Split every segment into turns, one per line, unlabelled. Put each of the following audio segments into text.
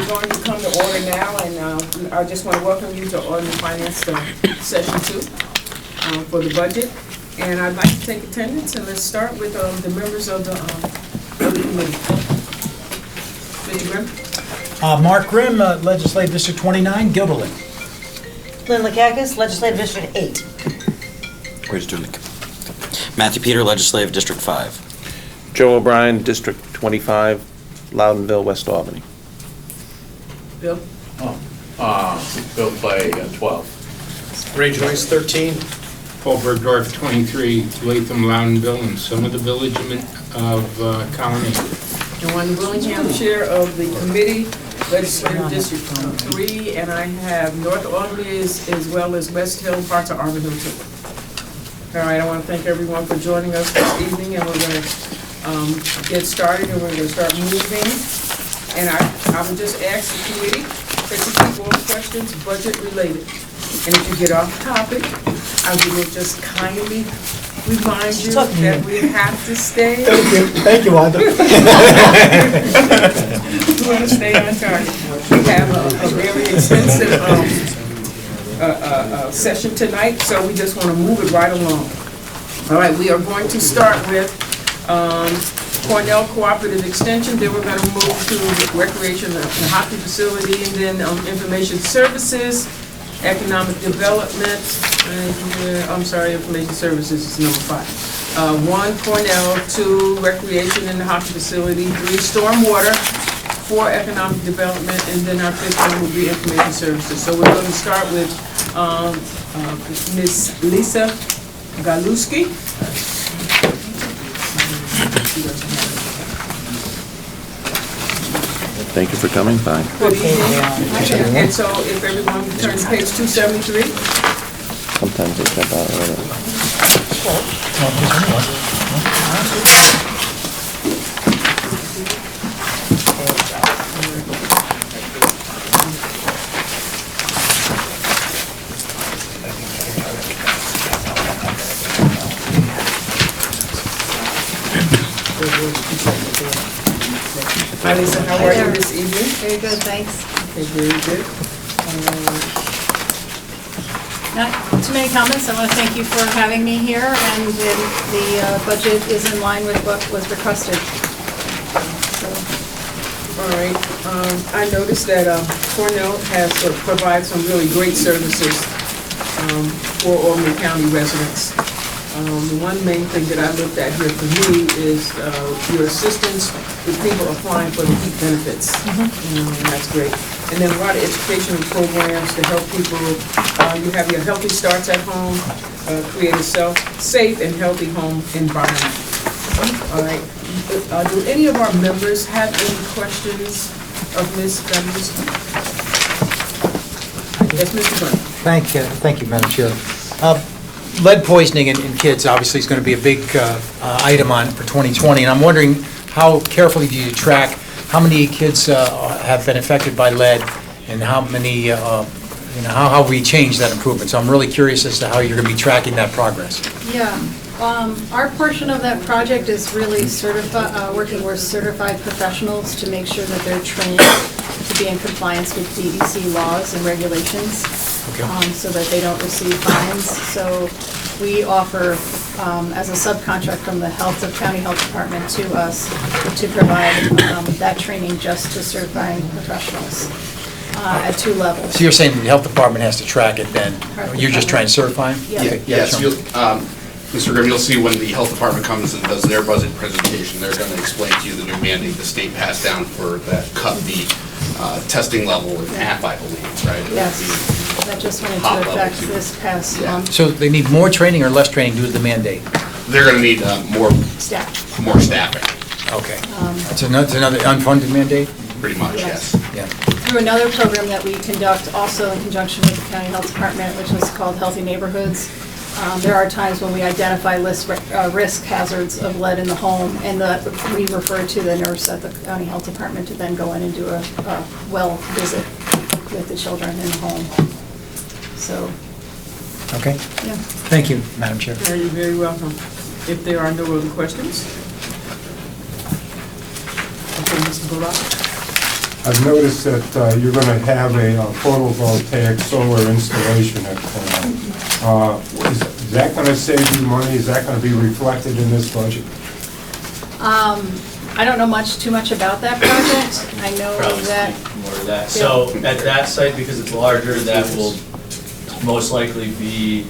we're going to come to order now, and I just want to welcome you to Audit and Finance Session 2 for the budget. And I'd like to take attendance, and let's start with the members of the committee. Mr. Grimm?
Mark Grimm, Legislative District 29, Gilderley.
Lynn Lakakis, Legislative District 8.
Where's doing it? Matthew Peter, Legislative District 5.
Joe O'Brien, District 25, Loudonville, West Albany.
Bill?
Bill Clay, 12.
Ray Joyce, 13.
Paul Bergdorf, 23, Latham, Loudonville, and some of the village of Colony.
And one Willingham chair of the committee, Legislative District 3, and I have North Albany as well as West Hill, parts of Arbor Hill too. All right, I want to thank everyone for joining us this evening, and we're going to get started, and we're going to start moving. And I would just ask the committee that you keep all questions budget related. And if you get off topic, I will just kindly remind you that we have to stay.
Thank you, Wanda.
We want to stay on target. We have a very extensive session tonight, so we just want to move it right along. All right, we are going to start with Cornell Cooperative Extension, then we're going to move to Recreation and Hockey Facility, and then Information Services, Economic Development, Information Services is number 5. 1, Cornell, 2, Recreation and Hockey Facility, 3, Stormwater, 4, Economic Development, and then our 5th one will be Information Services. So we're going to start with Ms. Lisa Galuski.
Thank you for coming by.
Good evening. And so if everyone turns to page 273.
Sometimes they step out early.
Hi Lisa, how are you this evening?
Very good, thanks.
Okay, very good.
Not too many comments. I want to thank you for having me here, and the budget is in line with what was requested.
All right, I noticed that Cornell has provides some really great services for Albany County residents. The one main thing that I looked at here for me is your assistance with people applying for the heat benefits. And that's great. And then a lot of educational programs to help people. You have your Healthy Starts at Home, create a safe and healthy home environment. All right. Do any of our members have any questions of Ms. Galuski? Yes, Mr. Burns.
Thank you, Madam Chair. Lead poisoning in kids obviously is going to be a big item for 2020, and I'm wondering how carefully do you track how many kids have been affected by lead, and how many, how we change that improvement. So I'm really curious as to how you're going to be tracking that progress.
Yeah, our portion of that project is really working with certified professionals to make sure that they're trained to be in compliance with DEC laws and regulations. Okay. So that they don't receive fines. So we offer, as a subcontract from the County Health Department to us, to provide that training just to certifying professionals at 2 levels.
So you're saying the Health Department has to track it then? You're just trying to certify them?
Yeah.
Okay.
Yes, Mr. Grimm, you'll see when the health department comes and does their budget presentation, they're going to explain to you the new mandate the state passed down for that cut the testing level in half, I believe, right?
Yes, that just went into effect this past month.
So they need more training or less training due to the mandate?
They're going to need more staffing,
Okay. It's another unfunded mandate?
pretty much,
Yes.
yes.
Yeah.
Through another program that we conduct also in conjunction with the County Health Department, which is called Healthy Neighborhoods. There are times when we identify risk hazards of lead in the home, and we refer to the nurse at the County Health Department to then go in and do a well visit with the children in the home. So.
Okay.
Yeah.
Thank you, Madam Chair.
You're very welcome. If there are no other questions. Okay, Mr. Bullock.
I've noticed that you're going to have a photovoltaic solar installation at Cornell. Is that going to save you money? Is that going to be reflected in this budget?
I don't know too much about that project. I know
Probably
that,
speak more to that. So at that site, because it's larger, that will most likely be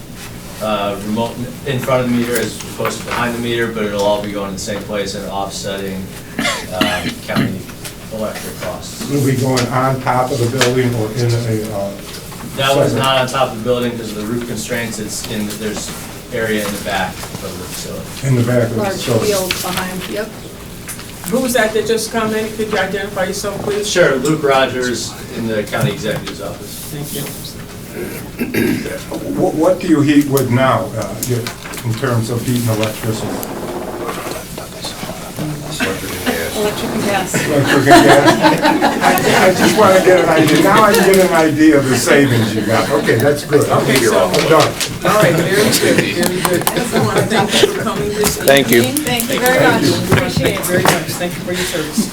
remote in front of the meter as opposed to behind the meter, but it'll all be going in the same place and offsetting county electric costs.
Will be going on top of the building or in a...
That one's not on top of the building because of the roof constraints. It's there's area in the back of the facility.
In the back of the
large
facility.
field behind, yep.
Who was that just commented? Could you identify yourself, please?
Sure, Luke Rogers in the county executive's office.
Thank you.
What do you heat with now in terms of heat and electricity?
Electric and gas.
Electric and gas? I just want to get an idea. Now I can get an idea of the savings you got. Okay, that's good.
Okay, so-
I'm done.
All right, very good, very good. I want to thank you for coming this evening.
Thank you.
Thank you very much. Appreciate
Thank you
it.
very much. Thank you for your service.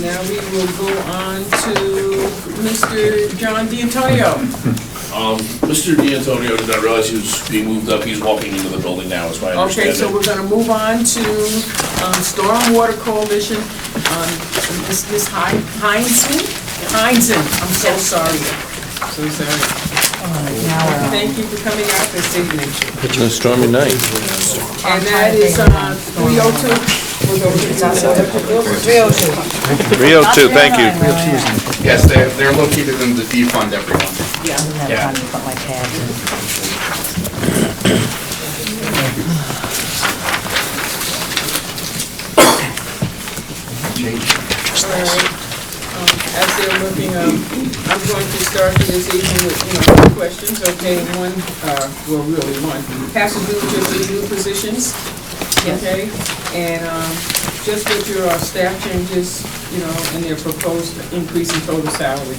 Now we will go on to Mr. John D'Antonio.
Mr. D'Antonio did not realize he was being moved up. He's walking into the building now, is my understanding.
Okay, so we're going to move on to Stormwater Coalition. Ms. Heinzen, I'm so sorry. So sorry. Thank you for coming out this evening.
It's a stormy night.
And that is 302. We'll go to
302.
302, thank you.
Yes, they're located in the D fund, everyone.
Yeah.
I didn't have time to put my tabs in.
As they're looking, I'm going to start this evening with, two questions, okay? One, well, really one, has to do with your three new positions, okay? And just with your staff changes, and their proposed increase in total salary,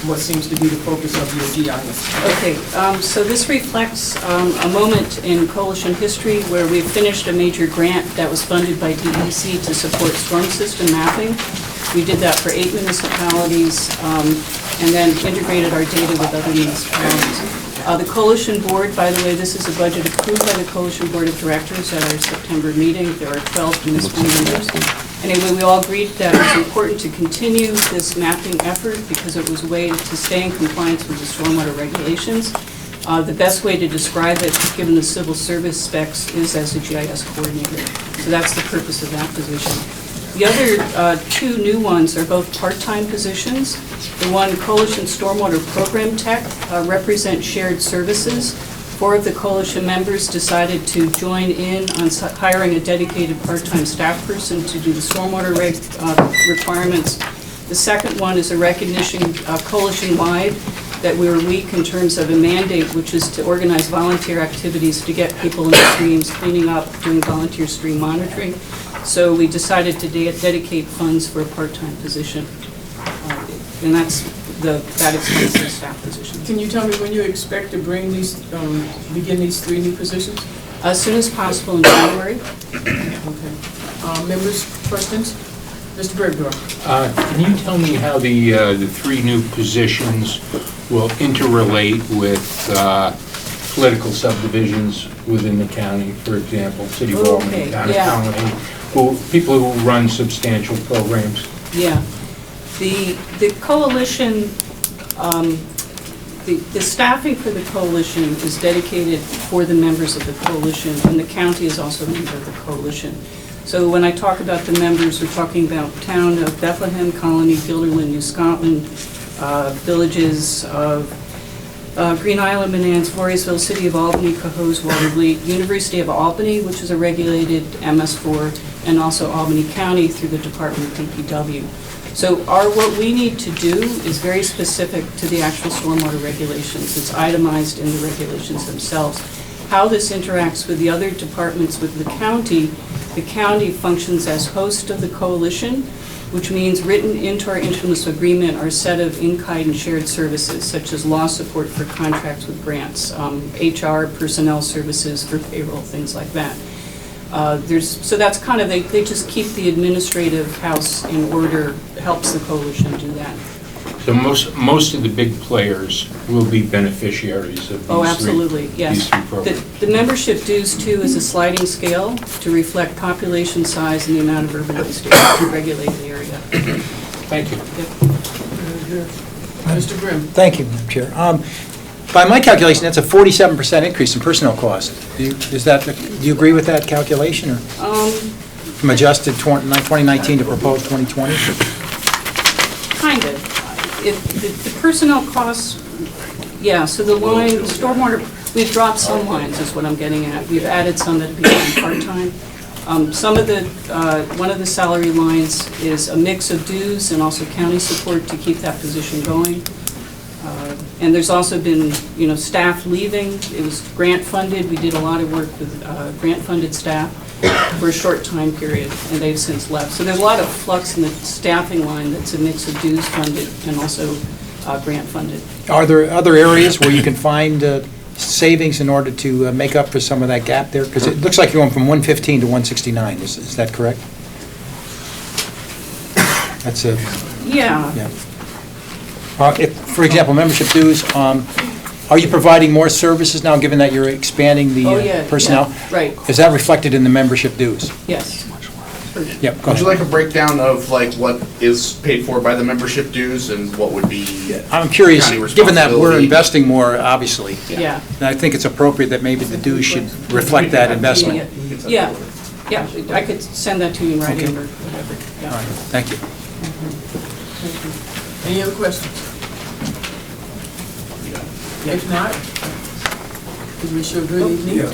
what seems to be the focus of your GIS?
Okay, so this reflects a moment in coalition history where we finished a major grant that was funded by DEC to support storm system mapping. We did that for 8 municipalities and then integrated our data with other municipalities. The coalition board, by the way, this is a budget approved by the coalition board of directors at our September meeting. There are 12 municipal members. Anyway, we all agreed that it was important to continue this mapping effort because it was a way to stay in compliance with the stormwater regulations. The best way to describe it, given the civil service specs, is as a GIS coordinator. So that's the purpose of that position. The other two new ones are both part-time positions. The one, Coalition Stormwater Program Tech, represent shared services. 4 of the coalition members decided to join in on hiring a dedicated part-time staff person to do the stormwater requirements. The second one is a recognition coalition-wide that we were weak in terms of a mandate, which is to organize volunteer activities to get people in the streams, cleaning up, doing volunteer stream monitoring. So we decided to dedicate funds for a part-time position. And that explains the staff position.
Can you tell me when you expect to begin these 3 new positions?
As soon as possible in January.
Okay. Members, questions? Mr. Bergdorf.
Can you tell me how the 3 new positions will interrelate with political subdivisions within the county, for example, City of Albany, Town of Colony, people who run substantial programs?
Yeah. The coalition, the staffing for the coalition is dedicated for the members of the coalition, and the county is also a member of the coalition. So when I talk about the members, we're talking about Town of Bethlehem, Colony, Guilderland, New Scotland, villages of Green Island, Manans, Voorheesville, City of Albany, Cohoes, Watervliet, University of Albany, which is a regulated MS4, and also Albany County through the Department of DPW. So what we need to do is very specific to the actual stormwater regulations. It's itemized in the regulations themselves. How this interacts with the other departments with the county functions as host of the coalition, which means written into our intermunicipal agreement are a set of in-kind and shared services, such as law support for contracts with grants, HR, personnel services for payroll, things like that. So that's kind of, they just keep the administrative house in order, helps the coalition do that.
So most of the big players will be beneficiaries of these three.
Oh, absolutely, yes.
These three programs.
The membership dues too is a sliding scale to reflect population size and the amount of urban waste to regulate the area.
Thank you.
Mr. Grimm?
Thank you, Madam Chair. By my calculation, that's a 47% increase in personnel cost. Do you agree with that calculation, or from adjusted 2019 to proposed 2020?
Kind of. The personnel costs, yeah, so the line, stormwater, we've dropped some lines, is what I'm getting at. We've added some that become part-time. Some of the, one of the salary lines is a mix of dues and also county support to keep that position going. And there's also been, staff leaving. It was grant-funded. We did a lot of work with grant-funded staff for a short time period, and they've since left. So there's a lot of flux in the staffing line that's a mix of dues funded and also grant-funded.
Are there other areas where you can find savings in order to make up for some of that gap there? Because it looks like you're going from 115 to 169. Is that correct? That's a...
Yeah.
For example, membership dues, are you providing more services now, given that you're expanding the personnel?
Yeah, right.
Is that reflected in the membership dues?
Yes.
Yep, go
Would you
ahead.
like a breakdown of like what is paid for by the membership dues and what would be
I'm curious,
county
given that we're
responsibility?
investing more, obviously,
Yeah.
and I think it's appropriate that maybe the dues should reflect that investment.
Yeah, I could send that to you in writing or whatever.
All
Yeah.
right, thank you.
Any other questions? If not, we wish you a good evening.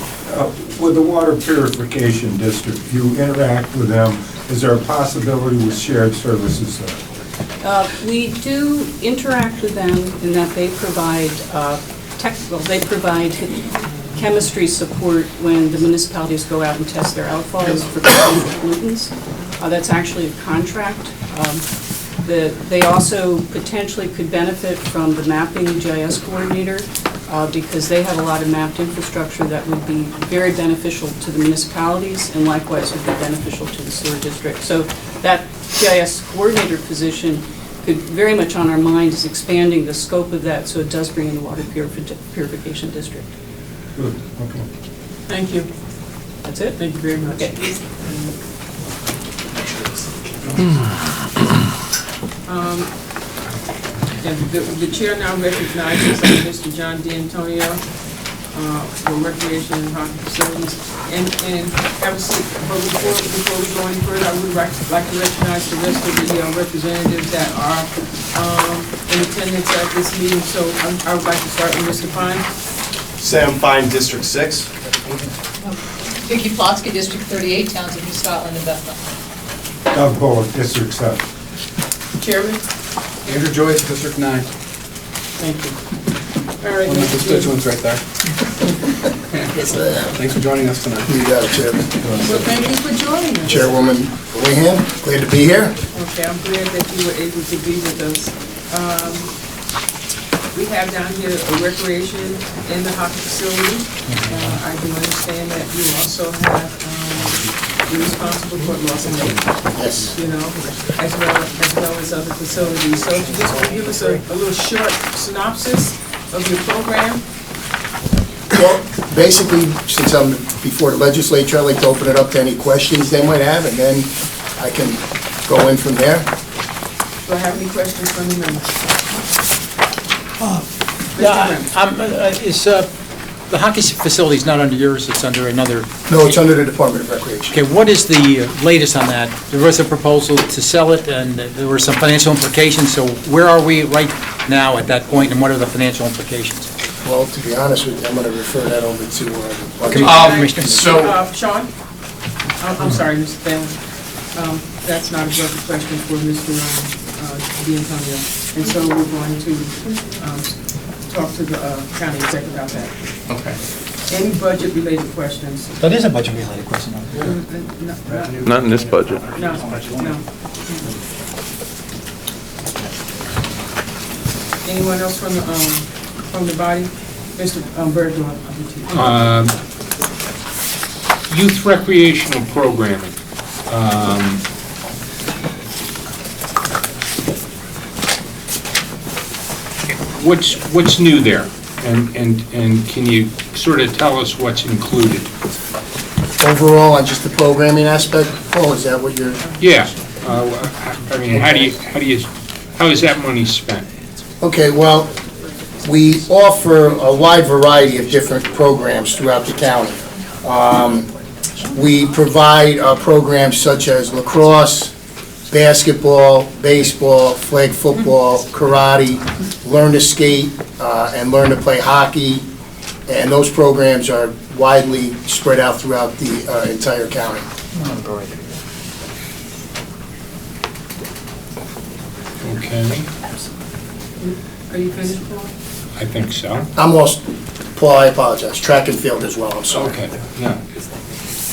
With the water purification district, you interact with them. Is there a possibility with shared services there?
We do interact with them in that they provide they provide chemistry support when the municipalities go out and test their outfalls for potential pollutants. That's actually a contract. They also potentially could benefit from the mapping GIS coordinator because they have a lot of mapped infrastructure that would be very beneficial to the municipalities and likewise would be beneficial to the sewer district. So that GIS coordinator position could very much on our mind is expanding the scope of that so it does bring in the water purification district.
Good, okay.
Thank you.
That's it?
Thank you very much.
Okay.
And the chair now recognizes Mr. John D'Antonio for recreation and hockey facilities. And have a seat. But before we go any further, I would like to recognize the rest of the representatives that are in attendance at this meeting. So I would like to start with Mr. Pine.
Sam Fine, District 6.
Vicky Plotsky, District 38, Towns of New Scotland and Bethlehem.
Doug Bullock, District 7.
Chairman?
Andrew Joyce, District 9.
Thank you. All right.
One of my
Mr.
constituents right there. Thanks for joining us tonight.
You got it, Chairman.
Well, thank you for joining us.
Chairwoman Lehan, glad to be here.
Okay, I'm glad that you were able to be with us. We have down here a recreation in the hockey facility. I do understand that you also have, you're responsible for loss and lake.
Yes.
As well as other facilities. So if you just want to give us a little short synopsis of your program?
Well, basically, since I'm before the legislature, I'd like to open it up to any questions they might have, and then I can go in from there.
Do I have any questions from the members?
The hockey facility is not under yours, it's under another...
No, it's under the Department of Recreation.
Okay, what is the latest on that? There was a proposal to sell it, and there were some financial implications, so where are we right now at that point, and what are the financial implications?
Well, to be honest with you, I'm going to refer that over to
Commissioner.
Sean? I'm sorry, Mr. Fallon. That's not a direct question for Mr. D'Antonio. And so we're going to talk to the county exec about that.
Okay.
Any budget-related questions?
That is a budget-related question.
Not in this budget.
No. Anyone else from the body? Mr. Berg, do you want to?
youth recreational programming. What's new there? And can you sort of tell us what's included?
Overall, on just the programming aspect, Paul, is that what you're?
Yeah, I mean, how is that money spent?
Okay, well, we offer a wide variety of different programs throughout the county. We provide programs such as lacrosse, basketball, baseball, flag football, karate, learn to skate, and learn to play hockey. And those programs are widely spread out throughout the entire county.
Okay,
Are you finished, Paul?
I think so.
I'm also, Paul, I apologize, track and field as well, I'm sorry.
Okay, yeah.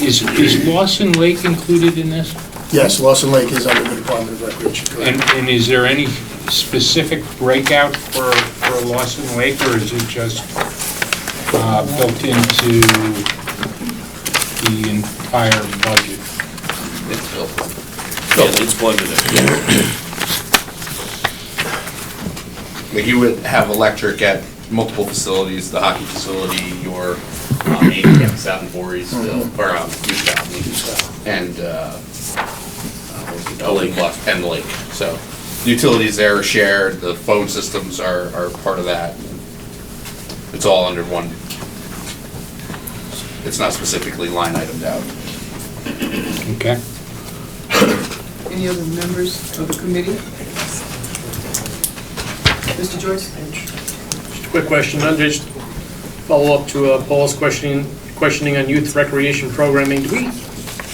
Is Lawson Lake included in this?
Yes, Lawson Lake is under the Department of Recreation, correct.
And is there any specific breakout for Lawson Lake, or is it just built into the entire budget?
It's built. Yeah, it's blended in.
Like you would have electric at multiple facilities, the hockey facility, your main campus out in Voorheesville, or Newtown, and the lake, and the lake. So the utilities there are shared, the phone systems are part of that. It's all under one. It's not specifically line itemed out.
Okay.
Any other members of the committee? Mr. Joyce?
Just a quick question, just follow up to Paul's questioning on youth recreation programming. Do we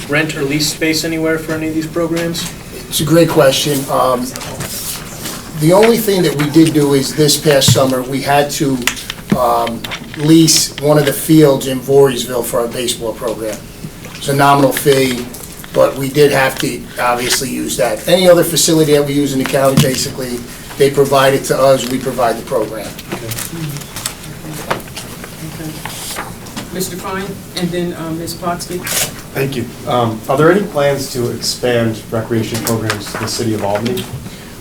rent or lease space anywhere for any of these programs?
It's a great question. The only thing that we did do is this past summer, we had to lease one of the fields in Voorheesville for our baseball program. It's a nominal fee, but we did have to obviously use that. Any other facility that we use in the county, basically, they provide it to us, we provide the program.
Mr. Fine, and then Ms. Plotsky.
Thank you. Are there any plans to expand recreation programs to the city of Albany?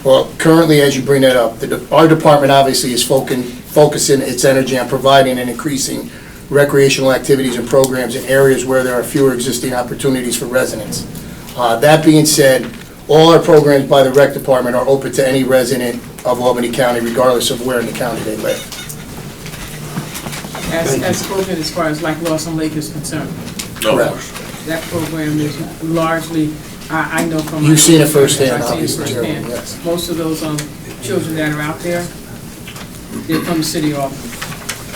Well, currently, as you bring that up, our department obviously is focusing its energy on providing and increasing recreational activities and programs in areas where there are fewer existing opportunities for residents. That being said, all our programs by the rec department are open to any resident of Albany County, regardless of where in the county they live.
As spoken as far as like Lawson Lake is concerned.
Correct.
That program is largely, I know from.
You've seen it firsthand,
I've seen it
obviously,
firsthand.
yes.
Most of those children that are out there, they're from the city of,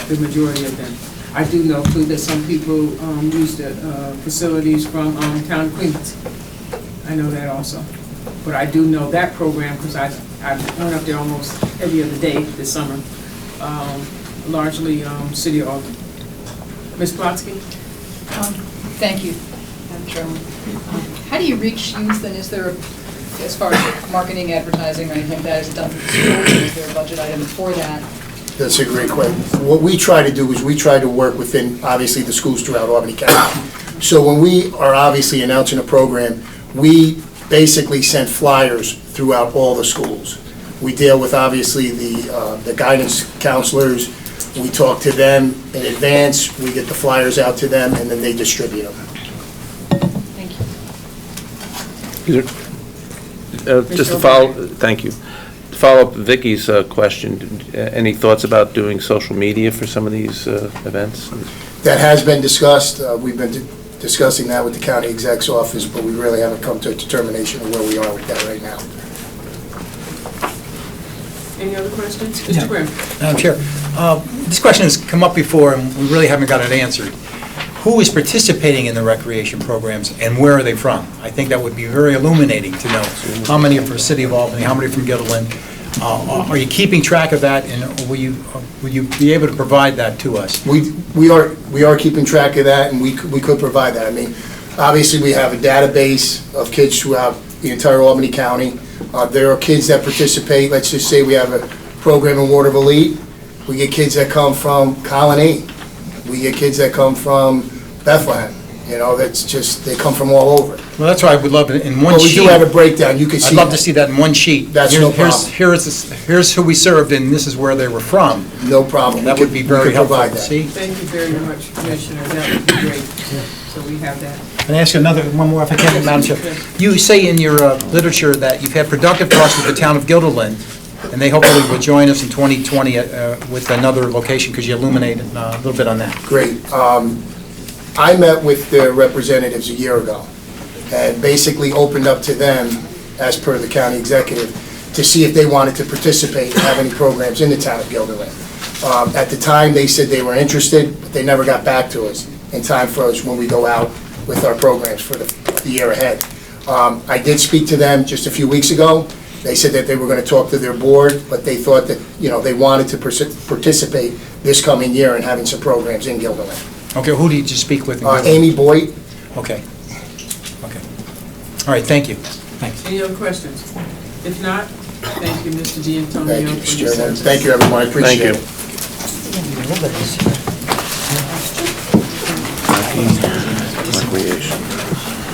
the majority of them. I do know too that some people use the facilities from town of Queens. I know that also. But I do know that program because I went up there almost every other day this summer. Largely city of Albany. Ms. Plotsky?
Thank you, Madam Chairman. How do you reach youth, and is there, as far as marketing, advertising, or anything that is done for the schools, is there a budget item for that?
That's a great question. What we try to do is we try to work within, obviously, the schools throughout Albany County. So when we are obviously announcing a program, we basically send flyers throughout all the schools. We deal with, obviously, the guidance counselors. We talk to them in advance, we get the flyers out to them, and then they distribute them.
Thank you.
Just to follow, thank you. To follow up Vicky's question, any thoughts about doing social media for some of these events?
That has been discussed. We've been discussing that with the county exec's office, but we really haven't come to a determination of where we are with that right now.
Any other questions? Mr. Grimm?
Madam Chair, this question has come up before, and we really haven't got it answered. Who is participating in the recreation programs, and where are they from? I think that would be very illuminating to know how many are from the city of Albany, how many from Guilderland. Are you keeping track of that, and will you be able to provide that to us?
We are keeping track of that, and we could provide that. I mean, obviously, we have a database of kids throughout the entire Albany County. There are kids that participate. Let's just say we have a program in Waterville Elite. We get kids that come from Colony. We get kids that come from Bethlehem. You know, that's just, they come from all over.
Well, that's why I would love it in one
But we
sheet.
do have a breakdown, you can see.
I'd love to see that in one sheet.
That's no
Here's who we served, and this is where they were from.
No problem.
That
We
would be
could-
very
we could
helpful
provide
to
that.
see.
Thank you very much, Commissioner, that would be great. So we have that.
Can I ask you one more if I can, Madam Chair? You say in your literature that you've had productive talks with the town of Guilderland, and they hopefully will join us in 2020 with another location. Could you illuminate a little bit on that?
Great. I met with their representatives a year ago and basically opened up to them, as per the county executive, to see if they wanted to participate and have any programs in the town of Guilderland. At the time, they said they were interested, but they never got back to us in time for us when we go out with our programs for the year ahead. I did speak to them just a few weeks ago. They said that they were going to talk to their board, but they thought that, you know, they wanted to participate this coming year in having some programs in Guilderland.
Okay, who did you speak with?
Amy Boyd.
Okay. Okay. All right, thank you. Thanks.
Any other questions? If not, thank you, Mr. D'Antonio.
Thank you,
for
Mr.
your
Chairman.
service.
Thank you, everyone, I appreciate it.
Recreation.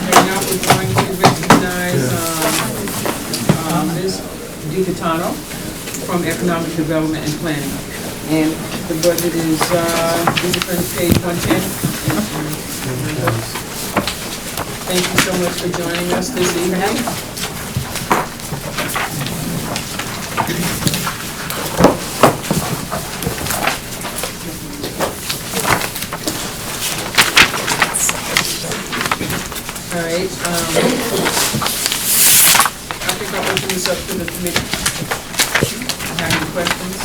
Okay, now we're going to recognize Ms. DiCatano from Economic Development and Planning. And the budget is, these are from page 110. Thank you so much for joining us this evening. All right, I think I'll open this up to the committee. Have any questions?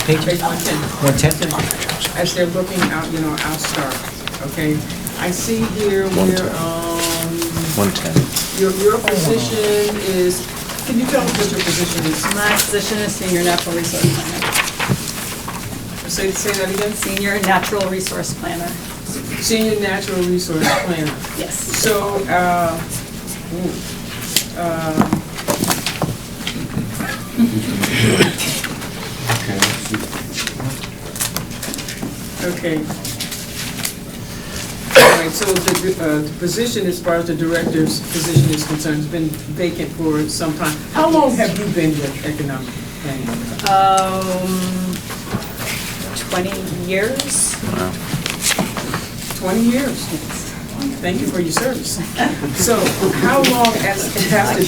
Page 110.
110?
As they're looking out, you know, I'll start, okay? I see here where,
110.
your position is, can you tell us what your position is?
My position is Senior Natural Resource Planner.
Say that again?
Senior Natural Resource Planner.
Senior Natural Resource Planner.
Yes.
So, okay. All right, so the position, as far as the director's position is concerned, has been vacant for some time. How long have you been with economic planning?
20 years.
20 years? Thank you for your service. So how long has the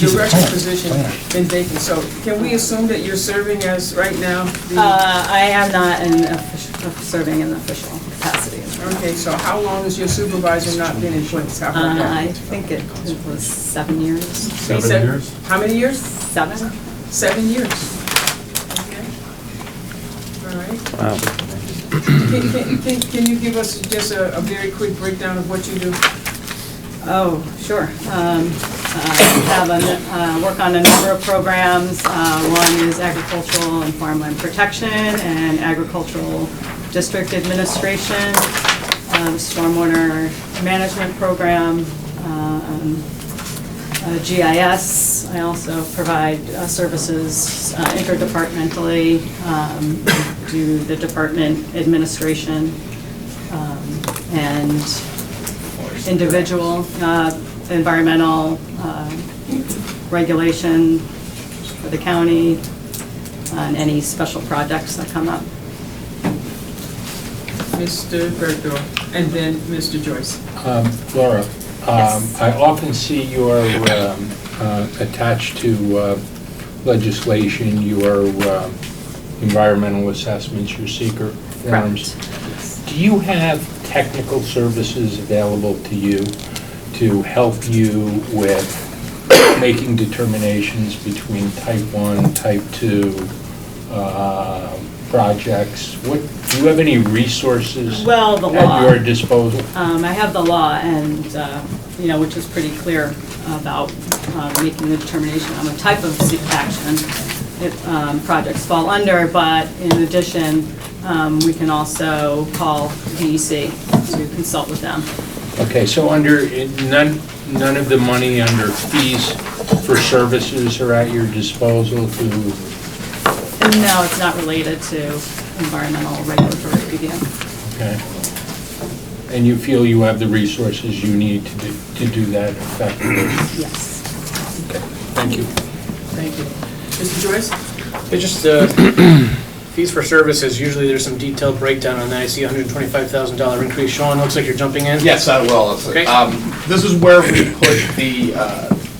director's position been vacant? So can we assume that you're serving as, right now, the...
I am not serving in the official capacity.
Okay, so how long has your supervisor not been in place? How about that?
I think it was 7 years.
7 years?
How many years?
7.
7 years. Okay. All right.
Wow.
Can you give us just a very quick breakdown of what you do?
Oh, sure. I work on a number of programs. One is agricultural and farmland protection and agricultural district administration, stormwater management program, GIS. I also provide services interdepartmentally, do the department administration, and individual environmental regulation for the county, and any special projects that come up.
Mr. Bergdorf, and then Mr. Joyce.
Laura,
Yes.
I often see you're attached to legislation, your environmental assessments, your seeker forms. Do you have technical services available to you to help you with making determinations between type 1, type 2 projects? Do you have any resources
Well, the law.
at your disposal?
I have the law and, which is pretty clear about making the determination on the type of action projects fall under, but in addition, we can also call DEC to consult with them.
Okay, so none of the money under fees for services are at your disposal to...
No, it's not related to environmental regulatory review.
Okay. And you feel you have the resources you need to do that effectively?
Yes.
Okay, thank you.
Thank you. Mr. Joyce?
It's just fees for services, usually there's some detailed breakdown on that. I see $125,000 increase. Sean, looks like you're jumping in.
Yes, I will.
Okay.
This is where we put the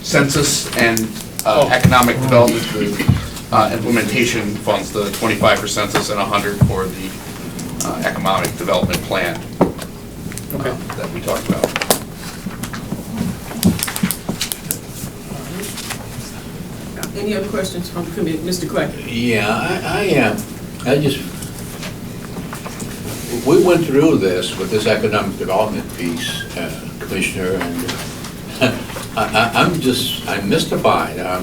census and economic development, the implementation funds, the 25 for census and 100 for the economic development plan that we talked about.
Any other questions from the committee? Mr. Clay?
Yeah, I just, we went through this with this economic development piece, Commissioner, and I'm mystified. I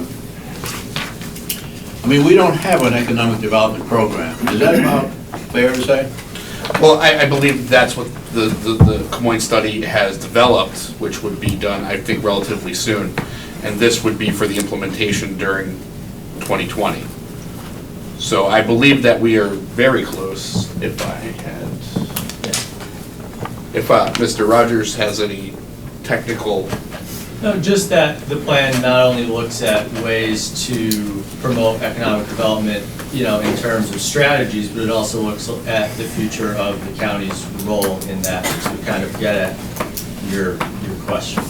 mean, we don't have an economic development program. Is that about fair to say?
Well, I believe that's what the Camoin study has developed, which would be done, I think, relatively soon. And this would be for the implementation during 2020. So I believe that we are very close. If Mr. Rogers has any technical.
No, just that the plan not only looks at ways to promote economic development, in terms of strategies, but it also looks at the future of the county's role in that, to kind of get at your question.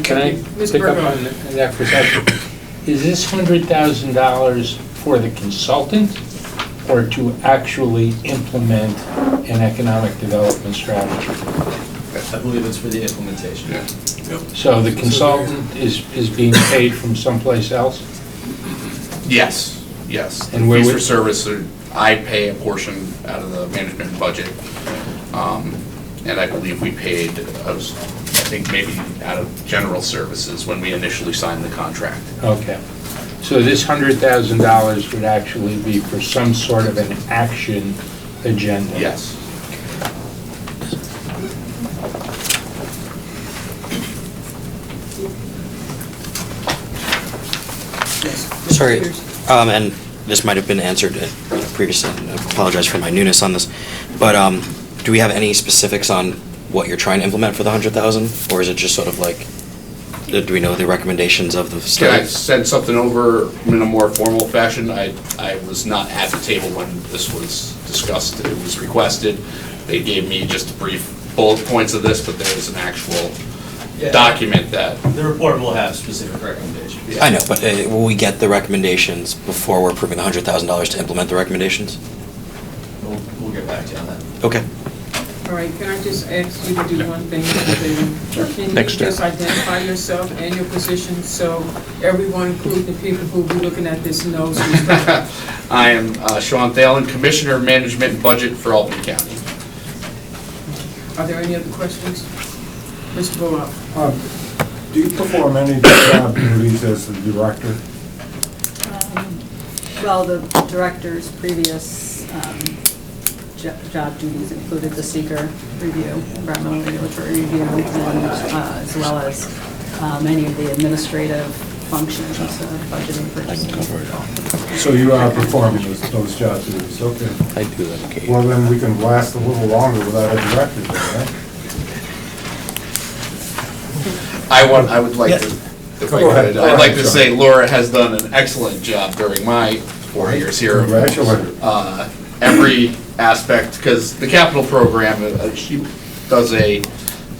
Can I pick up on that for a second? Is this $100,000 for the consultant or to actually implement an economic development strategy?
I believe it's for the implementation.
Yeah.
So the consultant is being paid from someplace else?
Yes.
And where
fees for
would-
service, I pay a portion out of the management budget. And I believe we paid, I think maybe out of general services when we initially signed the contract.
Okay. So this $100,000 would actually be for some sort of an action agenda?
Yes.
Sorry, and this might have been answered previously, and I apologize for my newness on this, but do we have any specifics on what you're trying to implement for the 100,000? Or is it just sort of like, do we know the recommendations of the
Can I
study?
send something over in a more formal fashion? I was not at the table when this was discussed. It was requested. They gave me just a brief bullet points of this, but there is an actual document that.
The report will have specific recommendations.
I know, but will we get the recommendations before we're approving the $100,000 to implement the recommendations?
We'll get back to you on that.
Okay.
All right, can I just ask you to do one thing? Can you
Next step.
just identify yourself and your position so everyone, including the people who will be looking at this, knows who's talking?
I am Sean Thalen, Commissioner of Management and Budget for Albany County.
Are there any other questions? Mr. Bullock?
Do you perform any job duties as the director?
Well, the director's previous job duties included the seeker review, environmental regulatory review, and as well as many of the administrative functions, budgeting, purchasing.
So you are performing those job duties, okay.
I do that occasionally.
Well, then we can last a little longer without a director then, right?
I would like to, if I could, I'd like to say Laura has done an excellent job during my 4 years here.
Congratulations.
Every aspect, because the capital program, she does a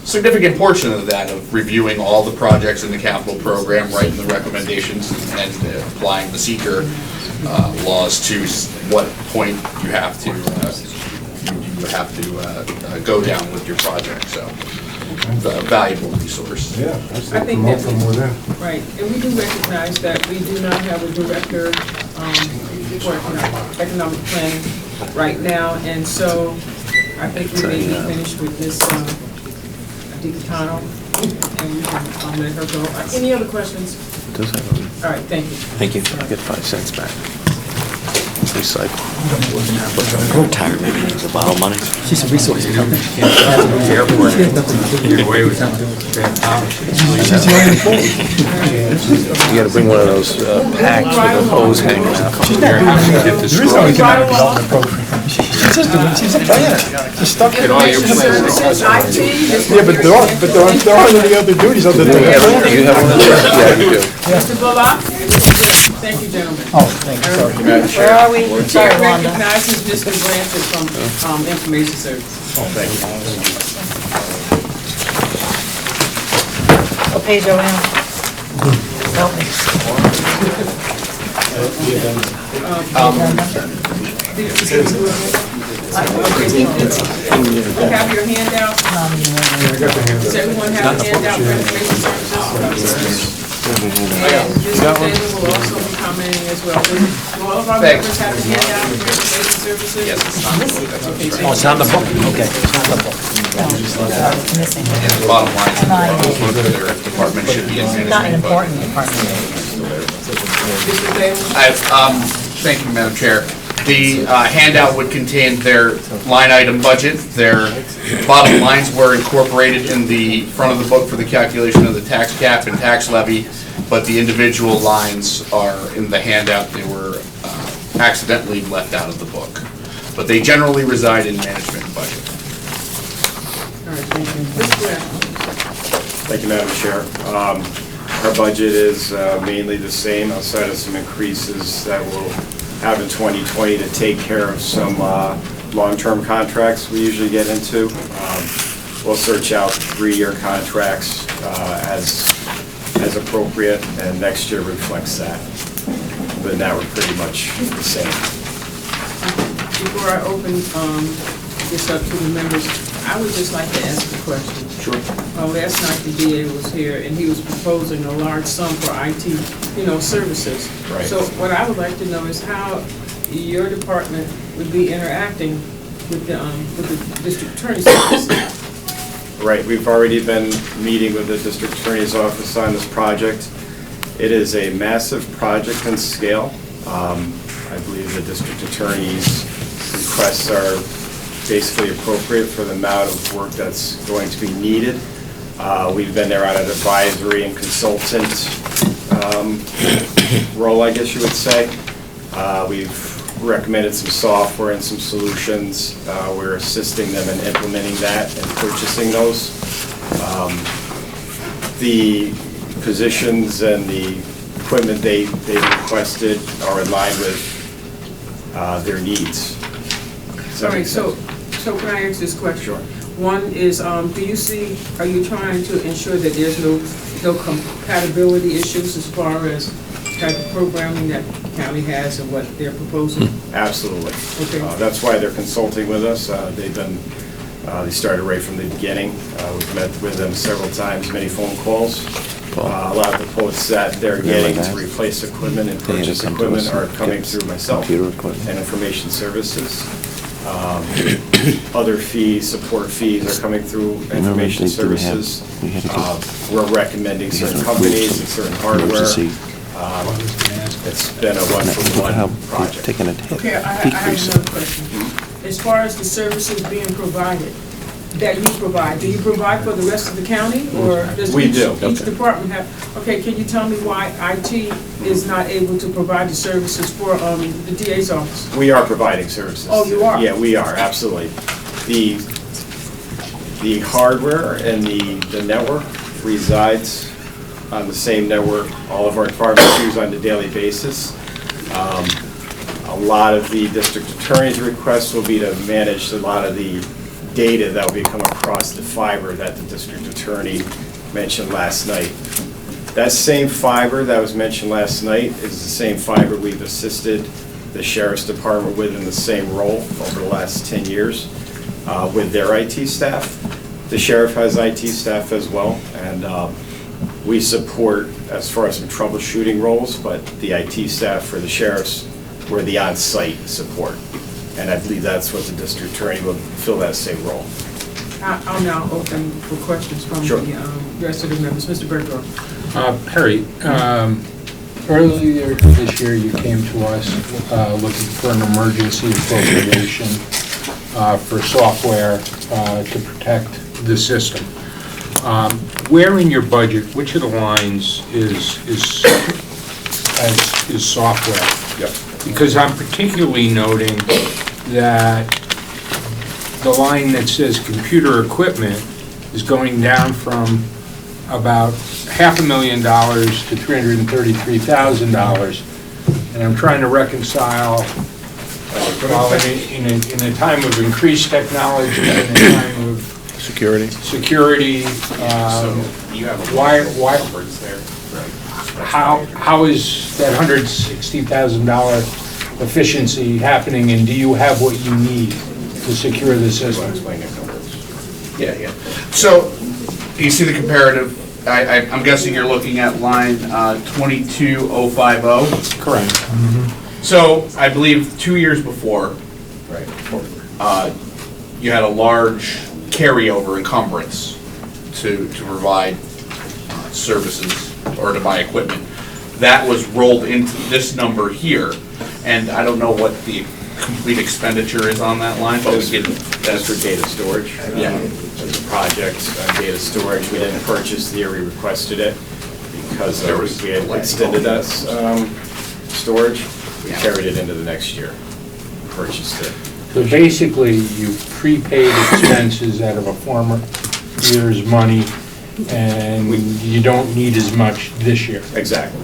significant portion of that, of reviewing all the projects in the capital program, writing the recommendations, and applying the seeker laws to what point you have to go down with your project. So it's a valuable resource.
Yeah,
I think
promote
that
from within.
Right, and we do recognize that we do not have a director for economic planning right now, and so I think we may be finished with this DiCatano, and we can let her go. Any other questions?
Does have
All right, thank you.
Thank you.
I get 5 cents back. recycle.
Retirement, it's a lot of money.
She's a resource company.
Get away with something.
You gotta bring one of those packs with a hose hanging out.
Get the straw.
She's a planner. She's stuck
Get all your plans.
Yeah, but there aren't any other duties other than
Do you have one of those? Yeah, you do.
Mr. Bullock? Thank you, gentlemen.
Oh, thank you, sorry.
Where are we? Chair recognizes Mr. Blanchard from Information Services.
What page are we on? Help me.
Have your handout? Does everyone have a handout for Information Services? And Mr. Taylor will also be commenting as well. Do all of our members have a handout for Information Services? Yes.
Oh, it's not in the book? Okay. It's not in the book.
Missing.
And the bottom line, their department should be in
Not an
management.
important department.
Mr. Taylor?
Thank you, Madam Chair. The handout would contain their line item budget. Their bottom lines were incorporated in the front of the book for the calculation of the tax cap and tax levy, but the individual lines are in the handout. They were accidentally left out of the book. But they generally reside in management and budget.
All right, thank you. Mr. Grant?
Thank you, Madam Chair. Our budget is mainly the same, outside of some increases that we'll have in 2020 to take care of some long-term contracts we usually get into. We'll search out 3-year contracts as appropriate, and next year reflects that. But that we're pretty much the same.
Before I open this up to the members, I would just like to ask a question.
Sure.
Last night the DA was here and he was proposing a large sum for IT, services.
Right.
So what I would like to know is how your department would be interacting with the district attorney's office.
Right, we've already been meeting with the district attorney's office on this project. It is a massive project in scale. I believe the district attorney's requests are basically appropriate for the amount of work that's going to be needed. We've been there on an advisory and consultant role, I guess you would say. We've recommended some software and some solutions. We're assisting them in implementing that and purchasing those. The positions and the equipment they requested are in line with their needs.
All right, so can I ask this question?
Sure.
One is, are you trying to ensure that there's no compatibility issues as far as type of programming that the county has and what they're proposing?
Absolutely.
Okay.
That's why they're consulting with us. They started right from the beginning. We've met with them several times, many phone calls. A lot of the quotes that they're getting to replace equipment and purchase equipment are coming through myself and Information Services. Other fees, support fees are coming through Information Services. We're recommending certain companies and certain hardware. It's been a one-for-one project.
Okay, I have another question. As far as the services being provided, that you provide, do you provide for the rest of the county, or does each department have? Okay, can you tell me why IT is not able to provide the services for the DA's office?
We are providing services.
Oh, you are?
Yeah, we are, absolutely. The hardware and the network resides on the same network all of our departments use on a daily basis. A lot of the district attorney's requests will be to manage a lot of the data that will come across the fiber that the district attorney mentioned last night. That same fiber that was mentioned last night is the same fiber we've assisted the sheriff's department with in the same role over the last 10 years with their IT staff. The sheriff has IT staff as well, and we support as far as some troubleshooting roles, but the IT staff for the sheriffs were the on-site support. And I believe that's what the district attorney will fill that same role.
I'll now open for questions from the rest of the members. Mr. Bergdorf.
Harry, Earlier this year, you came to us looking for an emergency appropriation for software to protect the system. Where in your budget, which of the lines is software?
Yep.
Because I'm particularly noting that the line that says computer equipment is going down from about $500,000 to $333,000. And I'm trying to reconcile, well, in a time of increased technology, in a time of
Security?
security,
You have a
why,
numbers there.
how is that $160,000 efficiency happening, and do you have what you need to secure the system?
Yeah. So, you see the comparative, I'm guessing you're looking at line 22050?
Correct.
So, I believe 2 years before, you had a large carryover encumbrance to provide services or to buy equipment. That was rolled into this number here, and I don't know what the complete expenditure is on that line, but we get
That's for data storage.
Yeah.
There's a project on data storage. We didn't purchase the year we requested it because we had extended that storage. We carried it into the next year, purchased it.
So basically, you prepaid expenses out of a former year's money, and you don't need as much this year.
Exactly.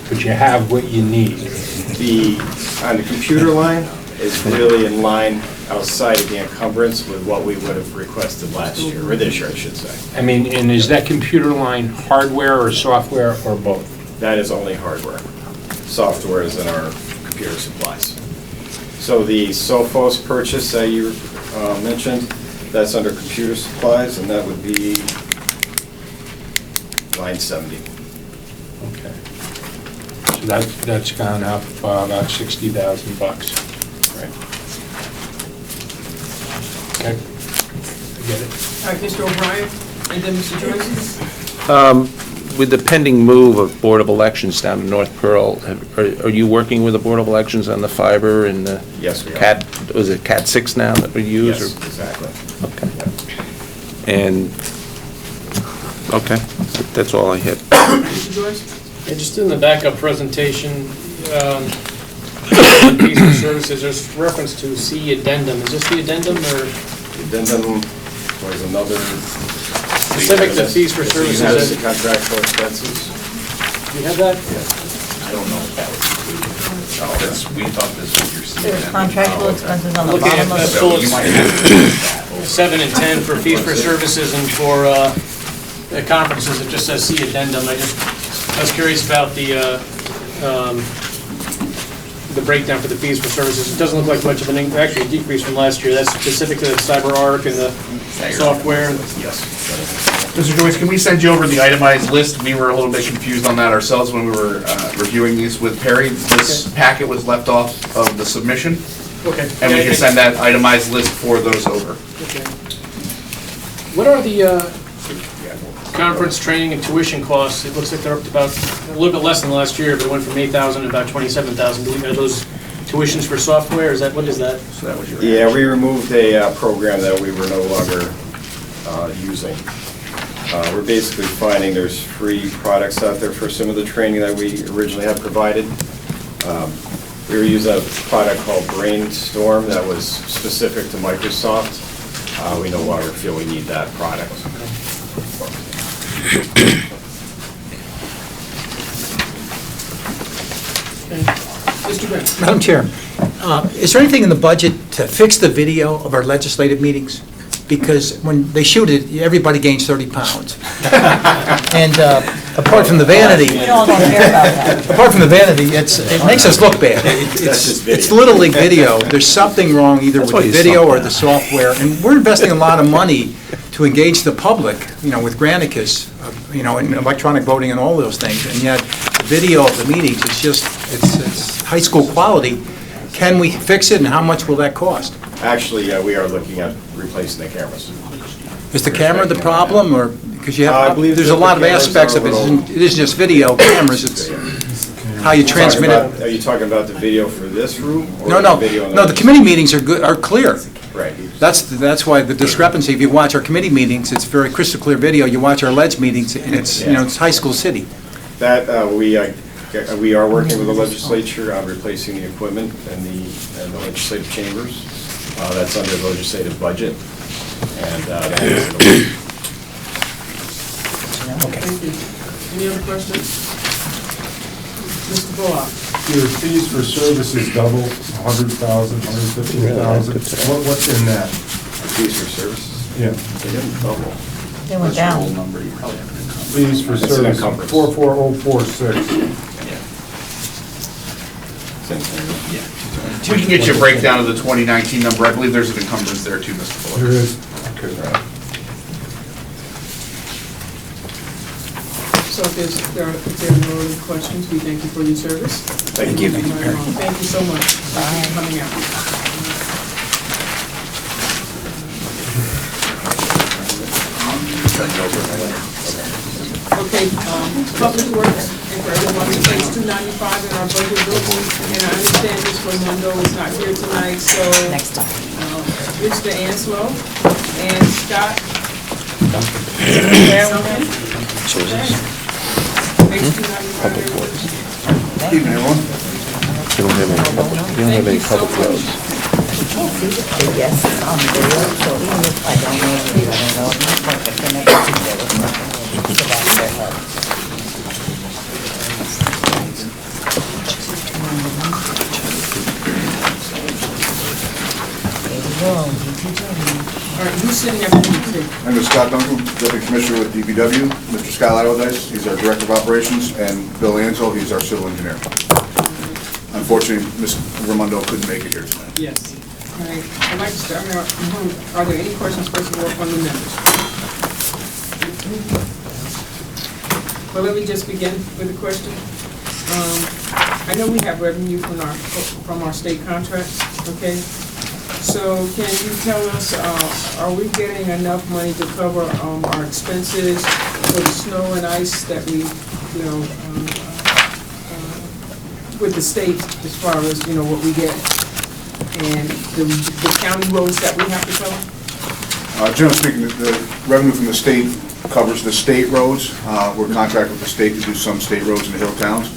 But you have what you need.
On the computer line is really in line outside of the encumbrance with what we would have requested last year, or this year, I should say.
I mean, and is that computer line hardware or software or both?
That is only hardware. Software is in our computer supplies. So the Sophos purchase that you mentioned, that's under computer supplies, and that would be line 70.
Okay. So that's gone up about $60,000.
Right.
Okay. I get it.
All right, Mr. O'Brien, and then Mr. Joyce?
With the pending move of Board of Elections down to North Pearl, are you working with the Board of Elections on the fiber and the?
Yes, we are.
Cat, was it Cat 6 now that we use?
Yes, exactly.
Okay. And, okay, that's all I had.
Mr. Joyce?
Yeah, just in the backup presentation, fees and services, there's reference to C addendum. Is this the addendum or?
Addendum was another.
Specific to fees for services.
You have the contractual expenses.
Do you have that?
I don't know if that was included. Oh, that's, we thought this was your C.
There's contractual expenses on the
Looking at
bottom of
So
the
you
bullets.
might have to change that.
7 and 10 for fees for services and for the conferences, it just says C addendum. I was curious about the breakdown for the fees for services. It doesn't look like much of actually a decrease from last year. That's specific to the CyberArk and the software.
Yes. Mr. Joyce, can we send you over the itemized list? We were a little bit confused on that ourselves when we were reviewing these with Perry. This packet was left off of the submission,
Okay.
and we can send that itemized list for those over.
Okay. What are the conference training and tuition costs? It looks like they're up to about a little bit less than last year, but it went from 8,000 to about 27,000. Are those tuitions for software? What is that?
So that was your
Yeah, we removed a program that we were no longer using. We're basically finding there's free products out there for some of the training that we originally had provided. We were using a product called Brainstorm that was specific to Microsoft. We no longer feel we need that product.
Mr. Grant?
Madam Chair, is there anything in the budget to fix the video of our legislative meetings? Because when they shoot it, everybody gains 30 pounds. And apart from the vanity,
We all don't care about that.
apart from the vanity, it makes us look bad. It's Little League video. There's something wrong either with
why
the
you
video
suck
or
now.
the software. And we're investing a lot of money to engage the public, with Granicus, and electronic voting and all those things. And yet, the video of the meetings is just, it's high school quality. Can we fix it, and how much will that cost?
Actually, we are looking at replacing the cameras.
Is the camera the problem, or, because you
I
have,
believe
there's a
that
lot of
the cameras
aspects
are
of it.
a little-
It isn't just video cameras, it's how you transmit it.
Are you talking about the video for this room? Or
No,
the video on
no, the committee meetings are good, are clear.
Right.
That's why the discrepancy, if you watch our committee meetings, it's very crystal clear video. You watch our LEDS meetings, and it's, you know, it's high school city.
That, we are working with the legislature on replacing the equipment in the legislative chambers. That's under the legislative budget, and that is
Thank you. Any other questions? Mr. Bullock?
Your fees for services double, 100,000, 150,000. What's in that?
fees for services.
Yeah.
They didn't double.
They went down.
Fees for
It's an
service,
encumbrance.
44046.
We can get you a breakdown of the 2019 number. I believe there's an encumbrance there too, Mr. Fuller.
There is, okay.
So if there are no other questions, we thank you for your service.
Thank you.
Thank you so much for coming out. Okay, Public Works, and for everyone, we page 295 in our budget book, and I understand Ms. Raimondo is not here tonight, so.
Next time.
Mr. Anslow and Scott.
So is this?
Page 295, everyone.
You don't have any public roads.
Yes, it's on video, so even if I don't know, I don't know, I can make it together. So that's their head. There you go,
All right, who's sitting next to you?
My name is Scott Duncan, Deputy Commissioner with DPW. Mr. Scott Allardyce, he's our Director of Operations, and Bill Ansel, he's our Civil Engineer. Unfortunately, Ms. Raimondo couldn't make it here tonight.
Yes. All right, I'd like to start, are there any questions first of all from the members? Well, let me just begin with a question. I know we have revenue from our state contracts, okay? So can you tell us, are we getting enough money to cover our expenses for the snow and ice that we, you know, with the state as far as, you know, what we get? And the county roads that we have to cover?
Generally speaking, the revenue from the state covers the state roads. We're contracted with the state to do some state roads in the hill towns.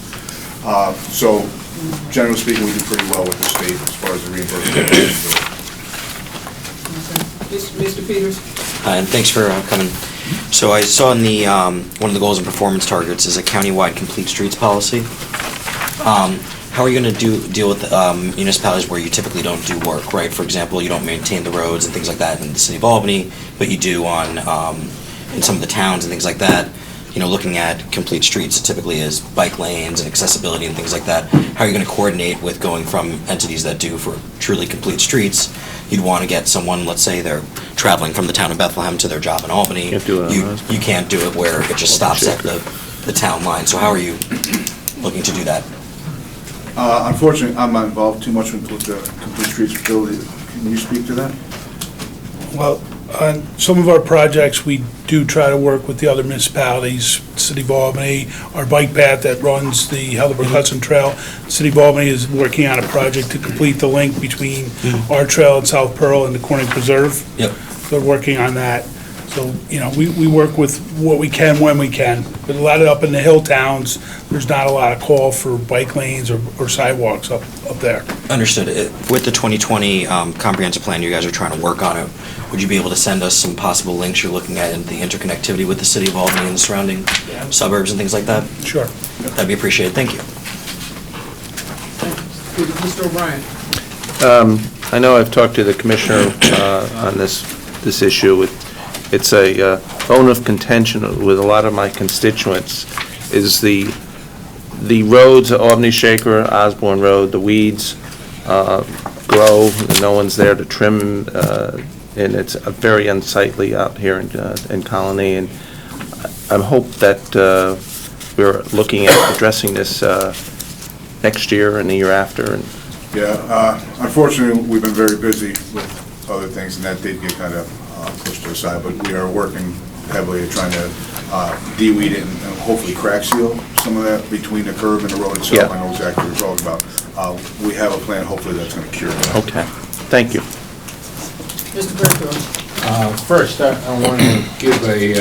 So generally speaking, we do pretty well with the state as far as the reimbursement.
Mr. Peters?
And thanks for coming. So I saw in the, one of the goals and performance targets is a countywide complete streets policy. How are you going to deal with municipalities where you typically don't do work, right? For example, you don't maintain the roads and things like that in the city of Albany, but you do on, in some of the towns and things like that. You know, looking at complete streets, it typically is bike lanes and accessibility and things like that. How are you going to coordinate with going from entities that do for truly complete streets? You'd want to get someone, let's say they're traveling from the town of Bethlehem to their job in Albany.
Can't do it on those.
You can't do it where it just stops at the town line. So how are you looking to do that?
Unfortunately, I'm not involved too much with the complete streets facility. Can you speak to that?
Well, on some of our projects, we do try to work with the other municipalities, City of Albany, our bike path that runs the Hellerbrook Hudson Trail. City of Albany is working on a project to complete the link between our trail and South Pearl and the Corning Preserve.
Yep.
They're working on that. So, you know, we work with what we can when we can. But a lot of up in the hill towns, there's not a lot of call for bike lanes or sidewalks up there.
Understood. With the 2020 comprehensive plan, you guys are trying to work on it. Would you be able to send us some possible links you're looking at in the interconnectivity with the city of Albany and the surrounding suburbs and things like that?
Sure.
That'd be appreciated. Thank you.
Mr. O'Brien?
I know I've talked to the commissioner on this issue. It's a bone of contention with a lot of my constituents, is the roads, Albany Shaker, Osborne Road, the weeds grow, and no one's there to trim, and it's very unsightly out here in Colony, and I hope that we're looking at addressing this next year and the year after. And
Yeah, unfortunately, we've been very busy with other things, and that did get kind of pushed to the side, but we are working heavily at trying to de-weed it and hopefully crack seal some of that between the curb and the road itself.
Yeah.
I know exactly what you're talking about. We have a plan, hopefully that's going to cure that.
Okay, thank you.
Mr. Bergeron?
First, I want to give a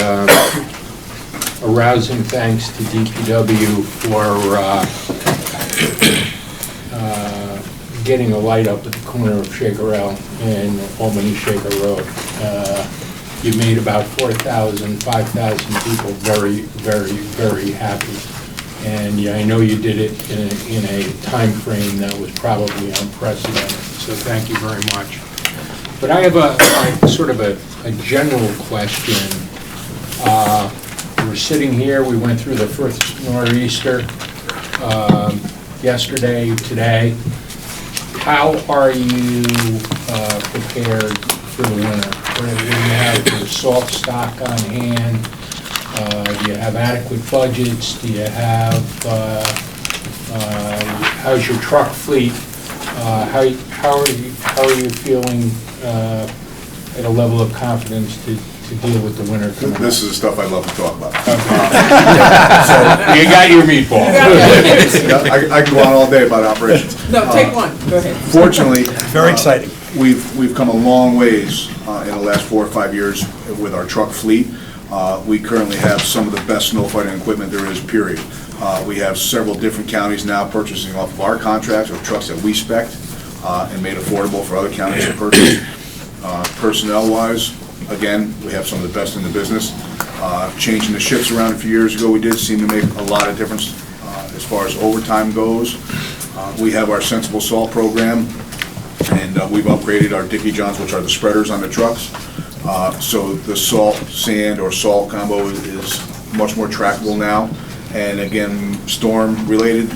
rousing thanks to DPW for getting a light up at the corner of Shaker L and Albany Shaker Road. You made about 4,000, 5,000 people very, very, very happy. And yeah, I know you did it in a time frame that was probably unprecedented, so thank you very much. But I have a sort of a general question. We're sitting here, we went through the first nor'easter yesterday, today. How are you prepared for the winter? What do you have for salt stock on hand? Do you have adequate budgets? Do you have, how's your truck fleet? How are you feeling at a level of confidence to deal with the winter coming up?
This is the stuff I love to talk about.
You got your meatball.
I can go on all day about operations.
No, take one, go ahead.
Fortunately.
Very exciting.
We've come a long ways in the last 4 or 5 years with our truck fleet. We currently have some of the best snow fighting equipment there is, period. We have several different counties now purchasing off of our contracts of trucks that we spec and made affordable for other counties to purchase. Personnel-wise, again, we have some of the best in the business. Changing the shifts around a few years ago, we did seem to make a lot of difference as far as overtime goes. We have our Sensible Salt program, and we've upgraded our Dickie Johns, which are the spreaders on the trucks. So the salt, sand, or salt combo is much more trackable now. And again, storm-related,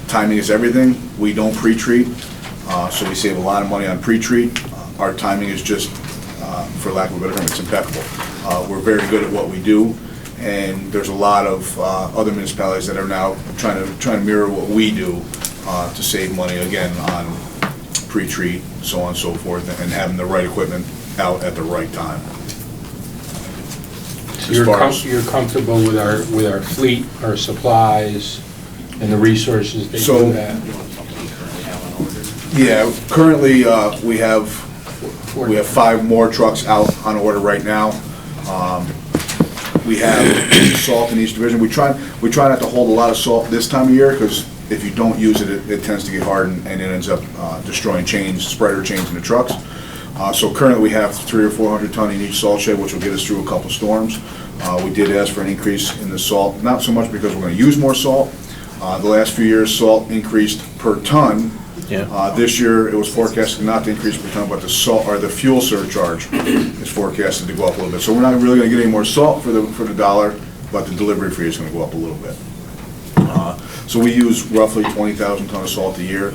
timing is everything. We don't pre-treat, so we save a lot of money on pre-treat. Our timing is just, for lack of a better term, it's impeccable. We're very good at what we do, and there's a lot of other municipalities that are now trying to mirror what we do to save money, again, on pre-treat, so on and so forth, and having the right equipment out at the right time.
So you're comfortable with our fleet, our supplies, and the resources that you have?
Yeah, currently, we have 5 more trucks out on order right now. We have salt in each division. We try not to hold a lot of salt this time of year, because if you don't use it, it tends to get hard and it ends up destroying spreader chains in the trucks. So currently we have 300 or 400 ton in each salt shed, which will get us through a couple storms. We did ask for an increase in the salt, not so much because we're going to use more salt. The last few years, salt increased per ton. This year, it was forecasted not to increase per ton, but the salt, or the fuel surcharge is forecasted to go up a little bit. So we're not really going to get any more salt for the dollar, but the delivery fee is going to go up a little bit. So we use roughly 20,000 ton of salt a year.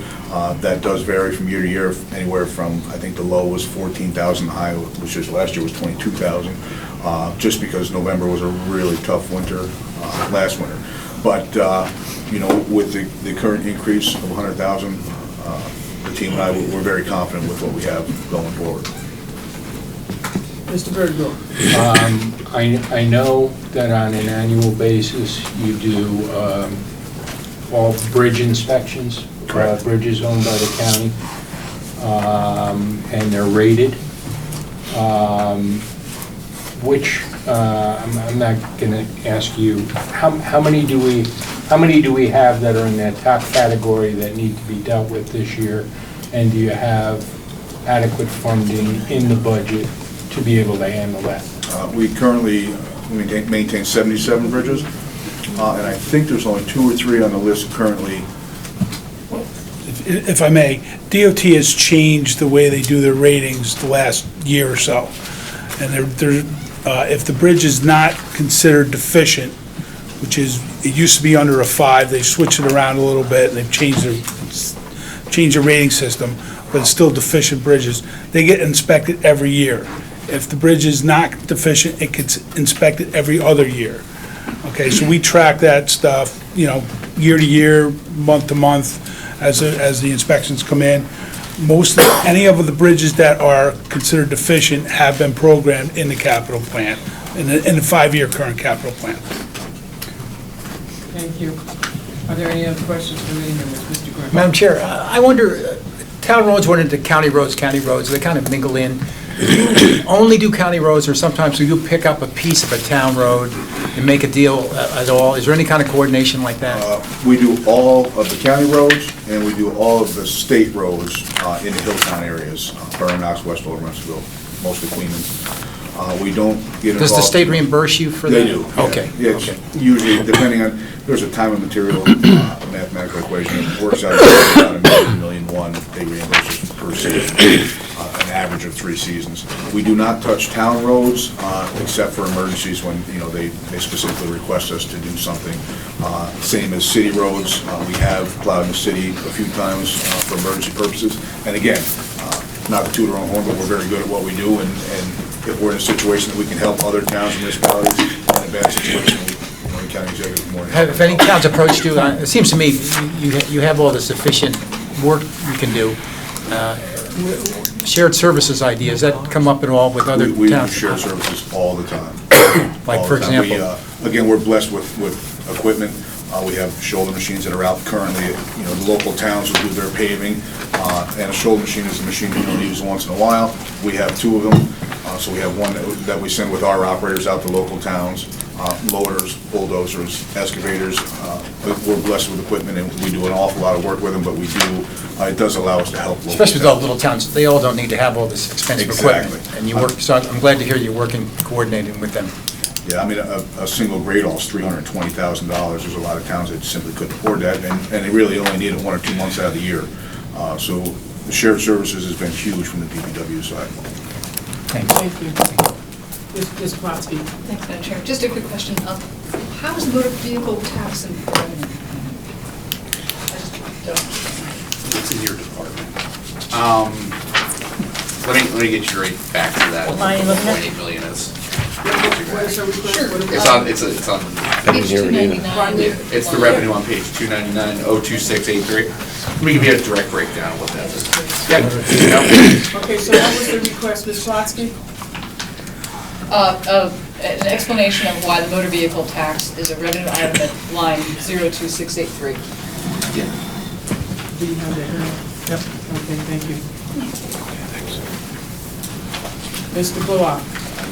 That does vary from year to year, anywhere from, I think the low was 14,000, the high, which is last year was 22,000, just because November was a really tough winter last winter. But, you know, with the current increase of 100,000, the team and I, we're very confident with what we have going forward.
Mr. Birdwell.
I know that on an annual basis, you do all bridge inspections, bridges owned by the county, and they're rated. I'm not going to ask you, how many do we have that are in that top category that need to be dealt with this year? And do you have adequate funding in the budget to be able to handle that?
We currently maintain 77 bridges, and I think there's only 2 or 3 on the list currently.
If I may, DOT has changed the way they do their ratings the last year or so. And if the bridge is not considered deficient, which is, it used to be under a 5, they switched it around a little bit, and they've changed their rating system, but it's still deficient bridges. They get inspected every year. If the bridge is not deficient, it gets inspected every other year. Okay, so we track that stuff, you know, year to year, month to month, as the inspections come in. Any of the bridges that are considered deficient have been programmed in the capital plan. in the 5-year current capital plan.
Thank you. Are there any other questions from any members? Mr. Grimm?
Madam Chair, I wonder, town roads went into county roads, they kind of mingle in. Only do county roads, or sometimes we do pick up a piece of a town road and make a deal at all? Is there any kind of coordination like that?
We do all of the county roads, and we do all of the state roads in the Hilltown areas, Borough, Knox, Westfield, Rensselaer, mostly Queens. We don't get involved.
Does the state reimburse you for that?
They do. Yeah.
Okay.
Yeah, it's
Okay.
usually, depending on, there's a time and material mathematical equation, it works out to about $1.1 million they reimburse us per season, an average of 3 seasons. We do not touch town roads, except for emergencies when, they specifically request us to do something. Same as city roads, we have plowed in the city a few times for emergency purposes. And again, not to toot our own horn, but we're very good at what we do, and if we're in a situation that we can help other towns and municipalities in a bad situation, the county executive more than happy.
Have any towns approached you? It seems to me you have all the sufficient work you can do. Shared services idea, does that come up at all with other
We do
towns?
shared services all the time.
Like,
All
for
the time.
example?
Again, we're blessed with equipment. We have shoulder machines that are out currently. The local towns will do their paving, and a shoulder machine is a machine we don't use once in a while. We have 2 of them, so we have one that we send with our operators out to local towns, loaders, bulldozers, excavators. We're blessed with equipment, and we do an awful lot of work with them, but we do, it does allow us to help local
Especially with all
towns.
the little towns, they all don't need to have all this expensive equipment.
Exactly.
And you work, so I'm glad to hear you're working, coordinating with them.
Yeah, I mean, a single grade all is $320,000. There's a lot of towns that simply couldn't afford that, and they really only need it 1 or 2 months out of the year. So the shared services has been huge from the DPW side.
Thank you. Ms. Plotsky?
Thanks, Madam Chair. Just a quick question. How is the motor vehicle tax and revenue? I just don't.
It's in your department. Let me get you right back to that.
What line are you looking at?
1.8 million is.
What is her request?
Sure.
What is
It's on,
Page 299.
it's the revenue on page 299, 02683. Let me give you a direct breakdown of what that is. Yeah.
Okay, so what was the request, Ms. Plotsky?
An explanation of why the motor vehicle tax is a revenue item at line 02683.
Yeah.
Do you have that? Yep. Okay, thank you. Mr. Bullock?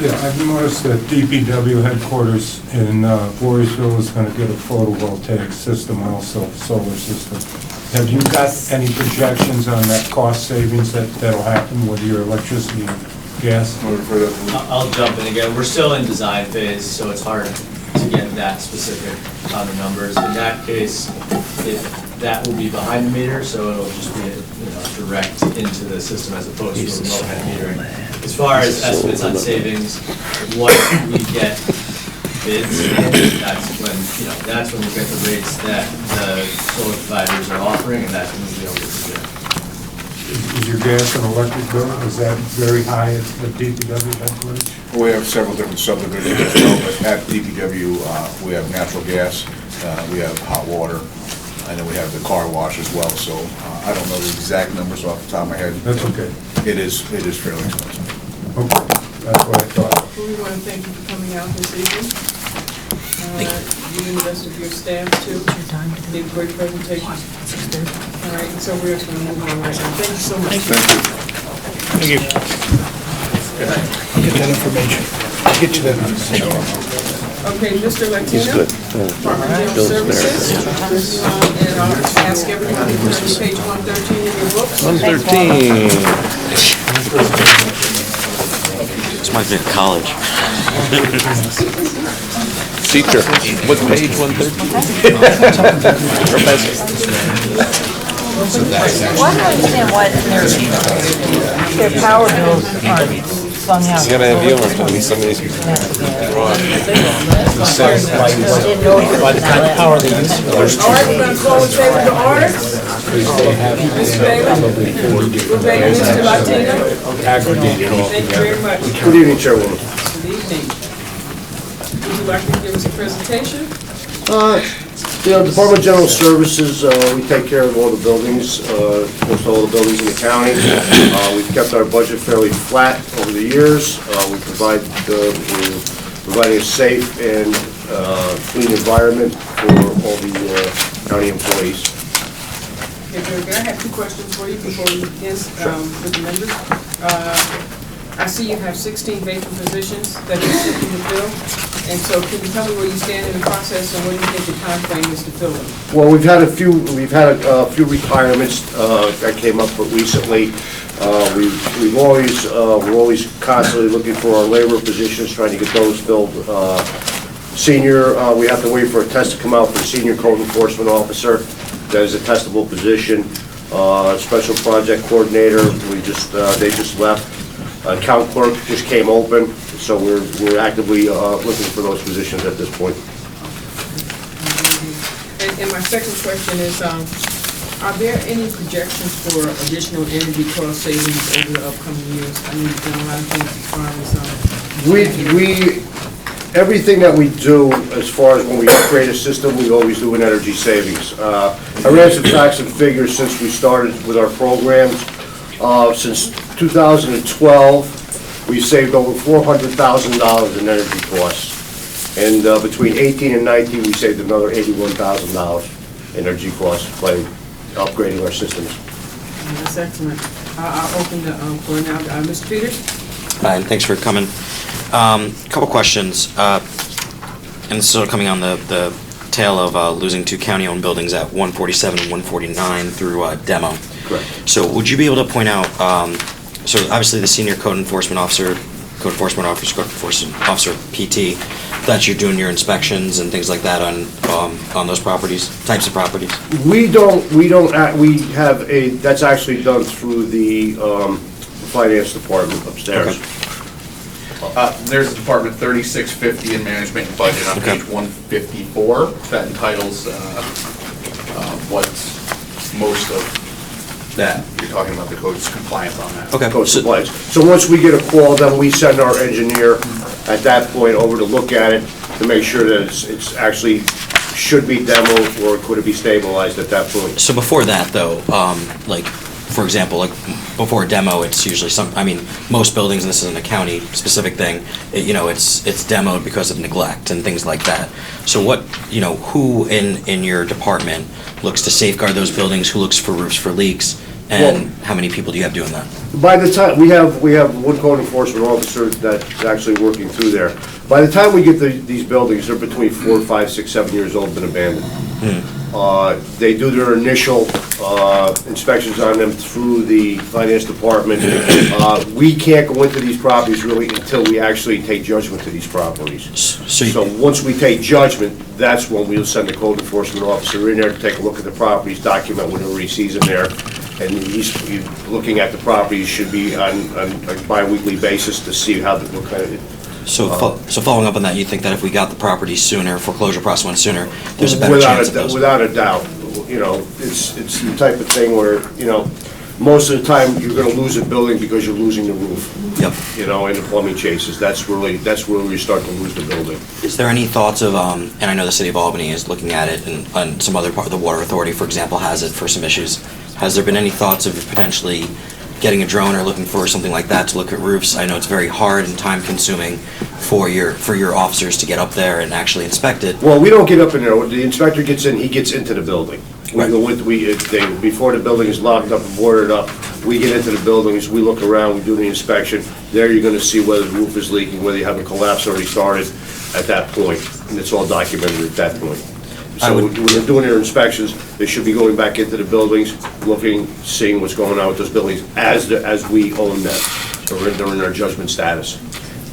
Yeah, I've noticed that DPW headquarters in Voorheesville is going to get a photovoltaic system, also solar system. Have you got any projections on that cost savings that'll happen with your electricity and gas?
I'll jump in again. We're still in design phase, so it's hard to get that specific on the numbers. In that case, that will be behind the meter, so it'll just be direct into the system as opposed to remote metering. As far as estimates on savings, what we get bids, that's when we get the rates that the solar providers are offering, and that's when we'll be able to do it.
Is your gas and electric bill, is that very high at the DPW headquarters?
We have several different subdivisions as well, but at DPW, we have natural gas, we have hot water, and then we have the car wash as well, so I don't know the exact numbers off the top of my head.
That's okay.
It is fairly expensive.
Okay, that's what I thought.
We want to thank you for coming out this evening. You and the rest of your staff too. Did a great presentation. All right, and so we're just going to move on right now. Thank you so much.
Thank you. I'll get that information. I'll get you that information.
Okay, Mr. Latino. Department of General Services. And I'll ask everybody to turn to page 113 in your books.
113.
This might be in college.
Teacher, what page 113? Professor.
Well, I don't understand why their power bills aren't flung out.
It's gonna have you on, at least some of these people.
By the kind of power they use.
All right, we're going to call in favor of the order. Mr. Bailey. Mr. Latino. Thank you very much.
Good evening, Chairwoman.
Good evening. Would you like to give us a presentation?
Department of General Services, we take care of all the buildings, most all the buildings in the county. We've kept our budget fairly flat over the years. We provide
providing a safe and clean environment for all the county employees.
Okay, George, I have two questions for you before we begin with the members. I see you have 16 vacant positions that you're seeking to fill, and so can you tell me where you stand in the process and when you think the timeframe is to fill them?
Well, we've had a few retirements that came up recently. We're always constantly looking for our labor positions, trying to get those filled. Senior, we have to wait for a test to come out for senior code enforcement officer. That is a testable position. Special project coordinator, they just left. Account clerk just came open, so we're actively looking for those positions at this point.
And my second question is, are there any projections for additional energy cost savings over the upcoming years? I mean, you've done a lot of things as far as,
Everything that we do, as far as when we upgrade a system, we always do an energy savings. I ran some facts and figures since we started with our programs. Since 2012, we saved over $400,000 in energy costs. And between 18 and 19, we saved another $81,000 in energy costs by upgrading our systems.
That's excellent. I'll open the floor now. Mr. Peters?
Hi, and thanks for coming. Couple questions, and this is sort of coming on the tail of losing two county-owned buildings at 147 and 149 through demo.
Correct.
So would you be able to point out, so obviously the senior code enforcement officer, PT, that you're doing your inspections and things like that on those properties, types of properties?
That's actually done through the finance department upstairs.
Okay.
There's Department 3650 in Management and Budget on page 154 that entitles what's most of that. You're talking about the code's compliance on that.
Okay.
Code compliance. So once we get a call, then we send our engineer at that point over to look at it to make sure that it's actually should be demoed or could it be stabilized at that point.
So before that, though, like, for example, like before a demo, it's usually most buildings, and this isn't a county-specific thing, it's demoed because of neglect and things like that. So who in your department looks to safeguard those buildings, who looks for roofs for leaks, and how many people do you have doing that?
By the time, we have one code enforcement officer that's actually working through there. By the time we get these buildings, they're between 4, 5, 6, 7 years old and abandoned. They do their initial inspections on them through the finance department. We can't go into these properties really until we actually take judgment to these properties. So once we take judgment, that's when we'll send the code enforcement officer in there to take a look at the properties, document whatever he sees in there. And he's looking at the properties should be on a bi-weekly basis to see what kind of.
So following up on that, you think that if we got the property sooner, foreclosure process went sooner, there's a better chance of those?
Without a doubt. It's the type of thing where, most of the time, you're gonna lose a building because you're losing the roof.
Yep.
And the plumbing chases. That's where you start to lose the building.
Is there any thoughts of, and I know the city of Albany is looking at it, and some other part of the Water Authority, for example, has it for some issues. Has there been any thoughts of potentially getting a drone or looking for something like that to look at roofs? I know it's very hard and time-consuming for your officers to get up there and actually inspect it.
Well, we don't get up in there. When the inspector gets in, he gets into the building.
Right.
Before the building is locked up and boarded up, we get into the buildings, we look around, we do the inspection. There you're gonna see whether the roof is leaking, whether you have a collapse already started at that point, and it's all documented at that point. So when they're doing their inspections, they should be going back into the buildings, looking, seeing what's going on with those buildings as we own them. So they're in their judgment status.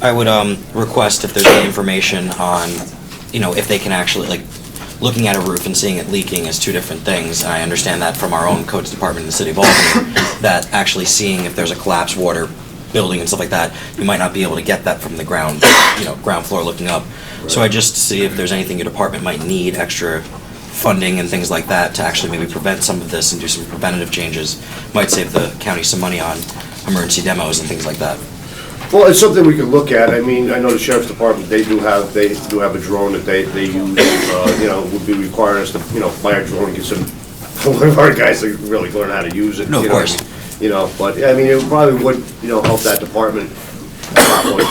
I would request if there's any information on, if they can actually, looking at a roof and seeing it leaking is two different things. And I understand that from our own codes department in the city of Albany, that actually seeing if there's a collapsed water building and stuff like that, you might not be able to get that from the ground, ground floor looking up. Right. So I just see if there's anything your department might need, extra funding and things like that to actually maybe prevent some of this and do some preventative changes. Might save the county some money on emergency demos and things like that.
Well, it's something we could look at. I mean, I know the sheriff's department, they do have a drone that they use, would be requiring us to, buy a drone and get one of our guys to really learn how to use it.
No, of course.
But, I mean, it probably would, help that department a lot more.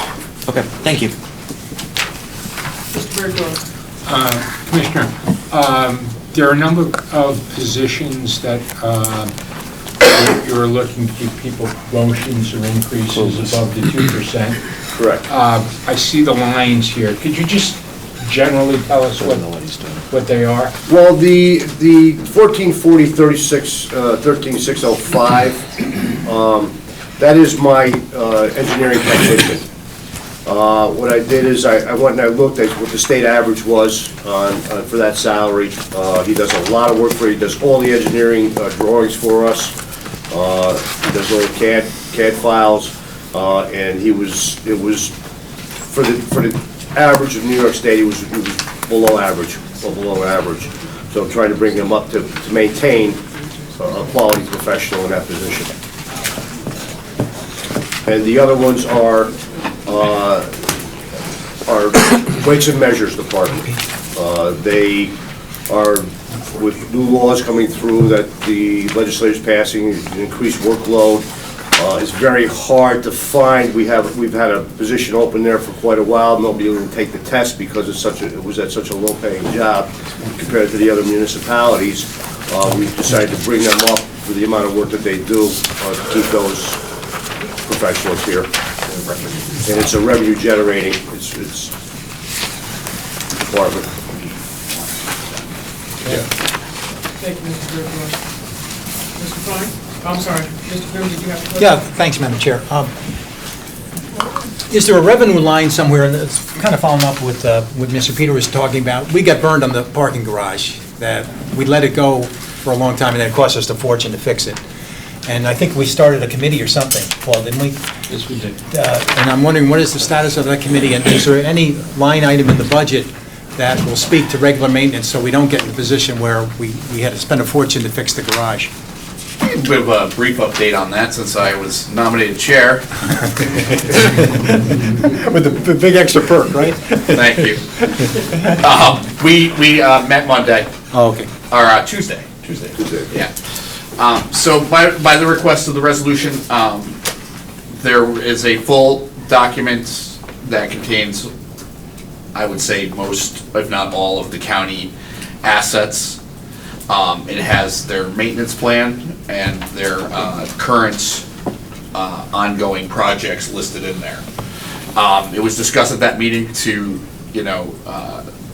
Okay, thank you.
Mr. Birdwell.
Commissioner, there are a number of positions that you're looking to give people promotions or increases above the 2%.
Correct.
I see the lines here. Could you just generally tell us what they are?
Well, the 1440, 13605, that is my engineering technician. What I did is I went and I looked at what the state average was for that salary. He does a lot of work he does all the engineering drawings for us. He does all the CAD files, and it was for the average of New York State, he was below average, well below average. So I'm trying to bring him up to maintain a quality professional in that position. And the other ones are weights and measures department. They are, with new laws coming through that the legislature's passing, an increased workload. It's very hard to find. We've had a position open there for quite a while. Nobody will take the test because it was at such a low-paying job compared to the other municipalities. We've decided to bring them up for the amount of work that they do to keep those professionals here. And it's a revenue generating it's department.
Thank you, Mr. Birdwell. Mr. Klein? I'm sorry, Mr. Grimm, did you have a question?
Yeah, thanks, Madam Chair. Is there a revenue line somewhere, and it's kind of following up with what Mr. Peter was talking about? We got burned on the parking garage, that we let it go for a long time, and then it cost us a fortune to fix it. And I think we started a committee or something, Paul, didn't we?
Yes, we did.
And I'm wondering, what is the status of that committee, and is there any line item in the budget that will speak to regular maintenance so we don't get in a position where we had to spend a fortune to fix the garage?
A bit of a brief update on that since I was nominated chair.
With the big extra perk, right?
Thank you. We met Monday.
Oh, okay.
Or Tuesday, yeah. So by the request of the resolution, there is a full document that contains, I would say, most, if not all, of the county assets. It has their maintenance plan and their current ongoing projects listed in there. It was discussed at that meeting to,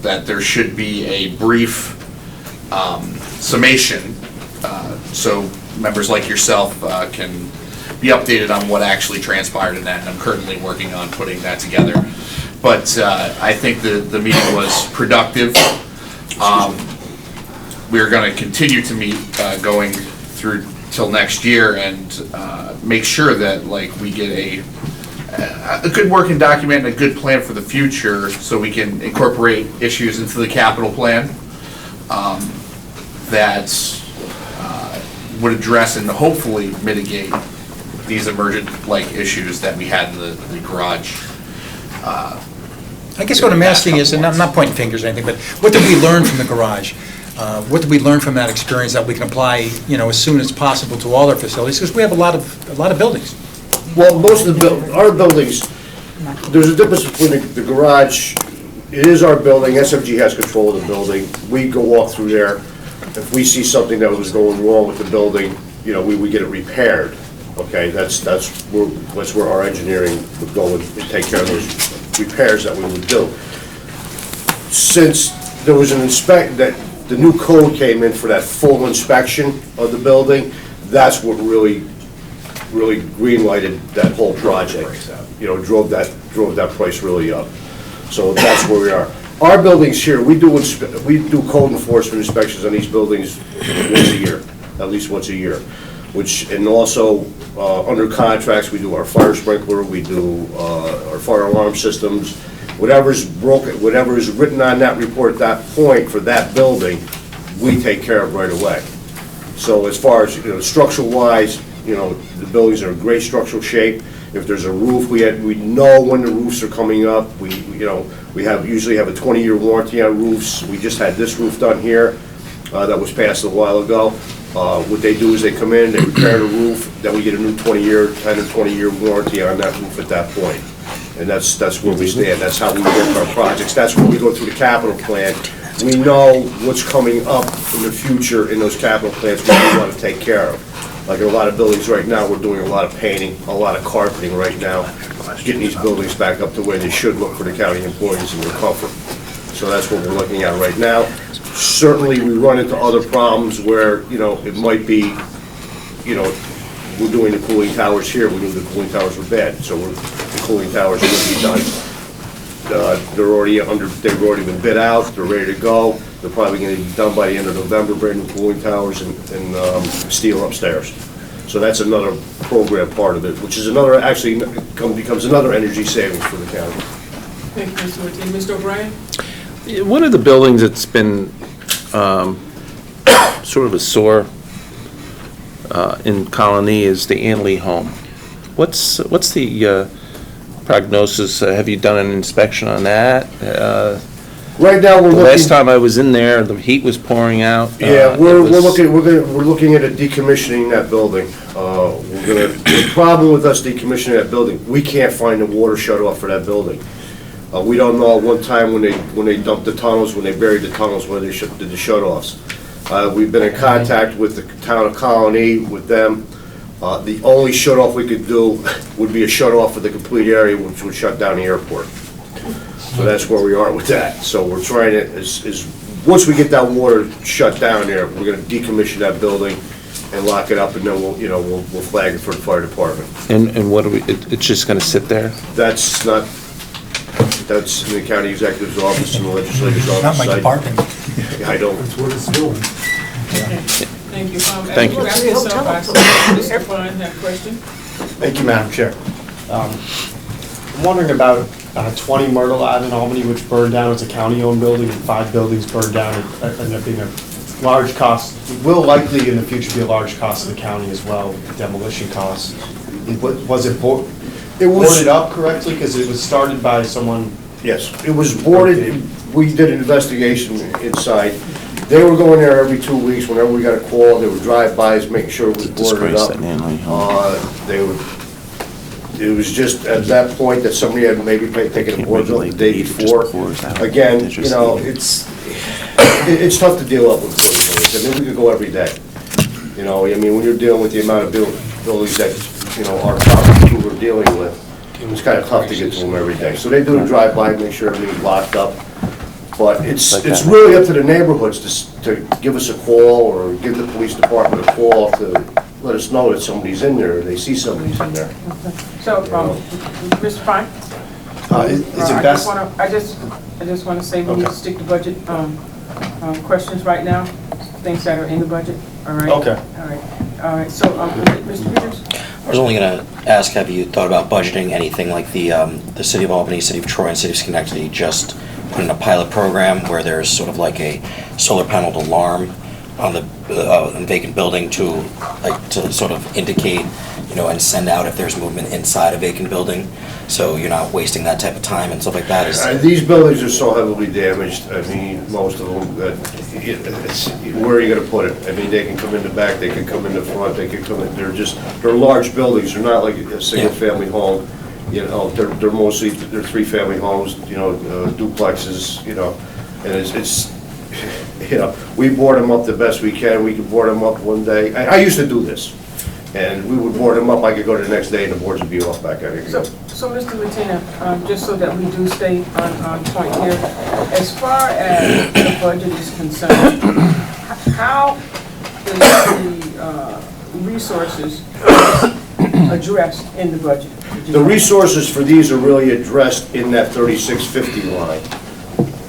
that there should be a brief summation so members like yourself can be updated on what actually transpired in that, and I'm currently working on putting that together. But I think the meeting was productive. We're going to continue to meet going through till next year and make sure that we get a good working document and a good plan for the future so we can incorporate issues into the capital plan that would address and hopefully mitigate these emergent issues that we had in the garage.
I guess what I'm asking is, and I'm not pointing fingers or anything, but what did we learn from the garage? What did we learn from that experience that we can apply, as soon as possible to all our facilities? Because we have a lot of buildings.
Well, most of our buildings, there's a difference between the garage. It is our building. SFG has control of the building. We go walk through there. If we see something that was going wrong with the building, we get it repaired. Okay, that's where our engineering would go and take care of those repairs that we would do. Since there was an that the new code came in for that full inspection of the building, that's what really green-lighted that whole project. Drove that price really up. So that's where we are. Our buildings here, we do code enforcement inspections on these buildings once a year, at least once a year. And also under contracts, we do our fire sprinkler, we do our fire alarm systems. Whatever is broken, whatever is written on that report at that point for that building, we take care of right away. So as far as structural-wise, the buildings are in great structural shape. If there's a roof, we know when the roofs are coming up. We usually have a 20-year warranty on roofs. We just had this roof done here that was passed a while ago. What they do is they come in, they repair the roof, then we get a new 10 or 20-year warranty on that roof at that point. And that's where we stand, that's how we work our projects, that's where we go through the capital plan. We know what's coming up in the future in those capital plans we want to take care of. Like in a lot of buildings right now, we're doing a lot of painting, a lot of carpeting right now, getting these buildings back up to where they should look for the county employees and their comfort. So that's what we're looking at right now. Certainly, we run into other problems where, it might be, we're doing the cooling towers here, we knew the cooling towers were bad, so the cooling towers are going to be done. They've already been bid out, they're ready to go. They're probably going to be done by the end of November, brand new cooling towers and steel upstairs. So that's another program part of it, which is another, actually becomes another energy savings for the county.
Thank you, Mr. Martini. Mr. O'Brien?
One of the buildings that's been sort of a sore in Colony is the Anley home. What's the prognosis? Have you done an inspection on that?
Right now, we're looking.
Last time I was in there, the heat was pouring out.
Yeah, we're looking at decommissioning that building. The problem with us decommissioning that building, we can't find the water shut off for that building. We don't know one time when they dumped the tunnels, when they buried the tunnels, where they did the shut-offs. We've been in contact with the town of Colony, with them. The only shut-off we could do would be a shut-off for the complete area, which would shut down the airport. So that's where we are with that. So we're trying to, once we get that water shut down there, we're gonna decommission that building and lock it up, and then we'll flag it for the fire department.
And what do we, it's just gonna sit there?
That's in the county executive's office and the legislature's office.
Not my department.
I don't.
That's what it's doing.
Thank you.
Thank you.
As we wrap this up, I see Mr. Fine had a question.
Thank you, Madam Chair. I'm wondering about 20 Myrtle Ave in Albany, which burned down. It's a county-owned building, and 5 buildings burned down. It ended up being a large cost. It will likely in the future be a large cost to the county as well, demolition costs. Was it boarded up correctly? Because it was started by someone.
Yes, it was boarded. We did an investigation inside. They were going there every 2 weeks. Whenever we got a call, they would drive bys, making sure it was boarded up. It was just at that point that somebody had maybe taken the boards off the day before. Again, it's tough to deal up with buildings. I mean, we could go every day. When you're dealing with the amount of buildings that, our property crew are dealing with, it's kind of tough to get to them every day. So they do a drive-by, make sure everything's locked up. But it's really up to the neighborhoods to give us a call or give the police department a call to let us know that somebody's in there, or they see somebody's in there.
So, Mr. Fine?
Is it best?
I just want to say we need to stick to budget questions right now, things that are in the budget, all right?
Okay.
All right, so, Mr. Peters?
I was only going to ask, have you thought about budgeting anything like the City of Albany, City of Troy, and City of Schenectady just put in a pilot program where there's sort of like a solar panel alarm on the vacant building to sort of indicate, and send out if there's movement inside a vacant building, so you're not wasting that type of time and stuff like that?
These buildings are so heavily damaged. I mean, most of them, where are you going to put it? I mean, they can come in the back, they can come in the front, they can come in. They're large buildings. They're not like a single-family home. They're mostly 3-family homes. Duplexes. And we board them up the best we can. We can board them up one day. I used to do this, and we would board them up. I could go the next day, and the boards would be off back out.
So, Mr. Latina, just so that we do stay on point here, as far as the budget is concerned, how is the resources addressed in the budget?
The resources for these are really addressed in that 3650 line.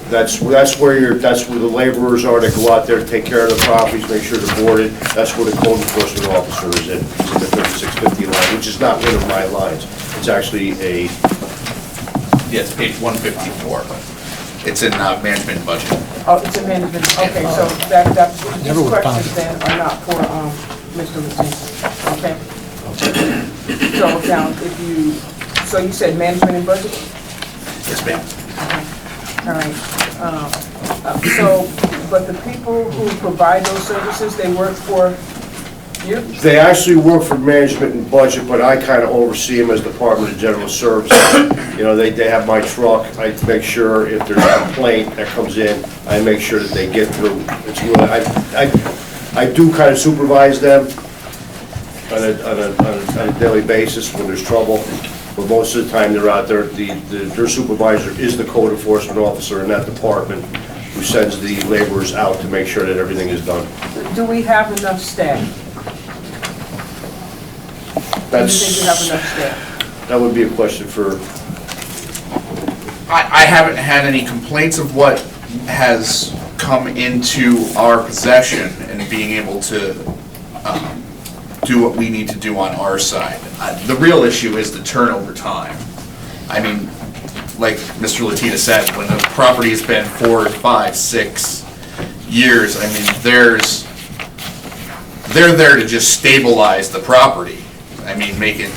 That's where the laborers are that go out there to take care of the properties, make sure they're boarded. That's where the code enforcement officer is in the 3650 line, which is not one of my lines. It's actually
Yeah, it's page 154. It's in management budget.
Oh, it's in management, okay, so these questions then are not for Mr. Latina, okay? So now, so you said management and budget?
Yes, ma'am.
Okay. All right. But the people who provide those services, they work for You?
They actually work for management and budget, but I kind of oversee them as Department of General Services. You know, they have my truck, I make sure if there's a complaint that comes in, I make sure that they get through. It's really, I do kind of supervise them on a daily basis when there's trouble, but most of the time they're out there, their supervisor is the code enforcement officer in that department who sends the laborers out to make sure that everything is done.
Do we have enough staff? Do you think we have enough staff?
That would be a question for,
I haven't had any complaints of what has come into our possession and being able to do what we need to do on our side. The real issue is the turnover time. I mean, like Mr. Latina said, when the property has been 4, 5, 6 years, I mean, they're there to just stabilize the property. I mean, make it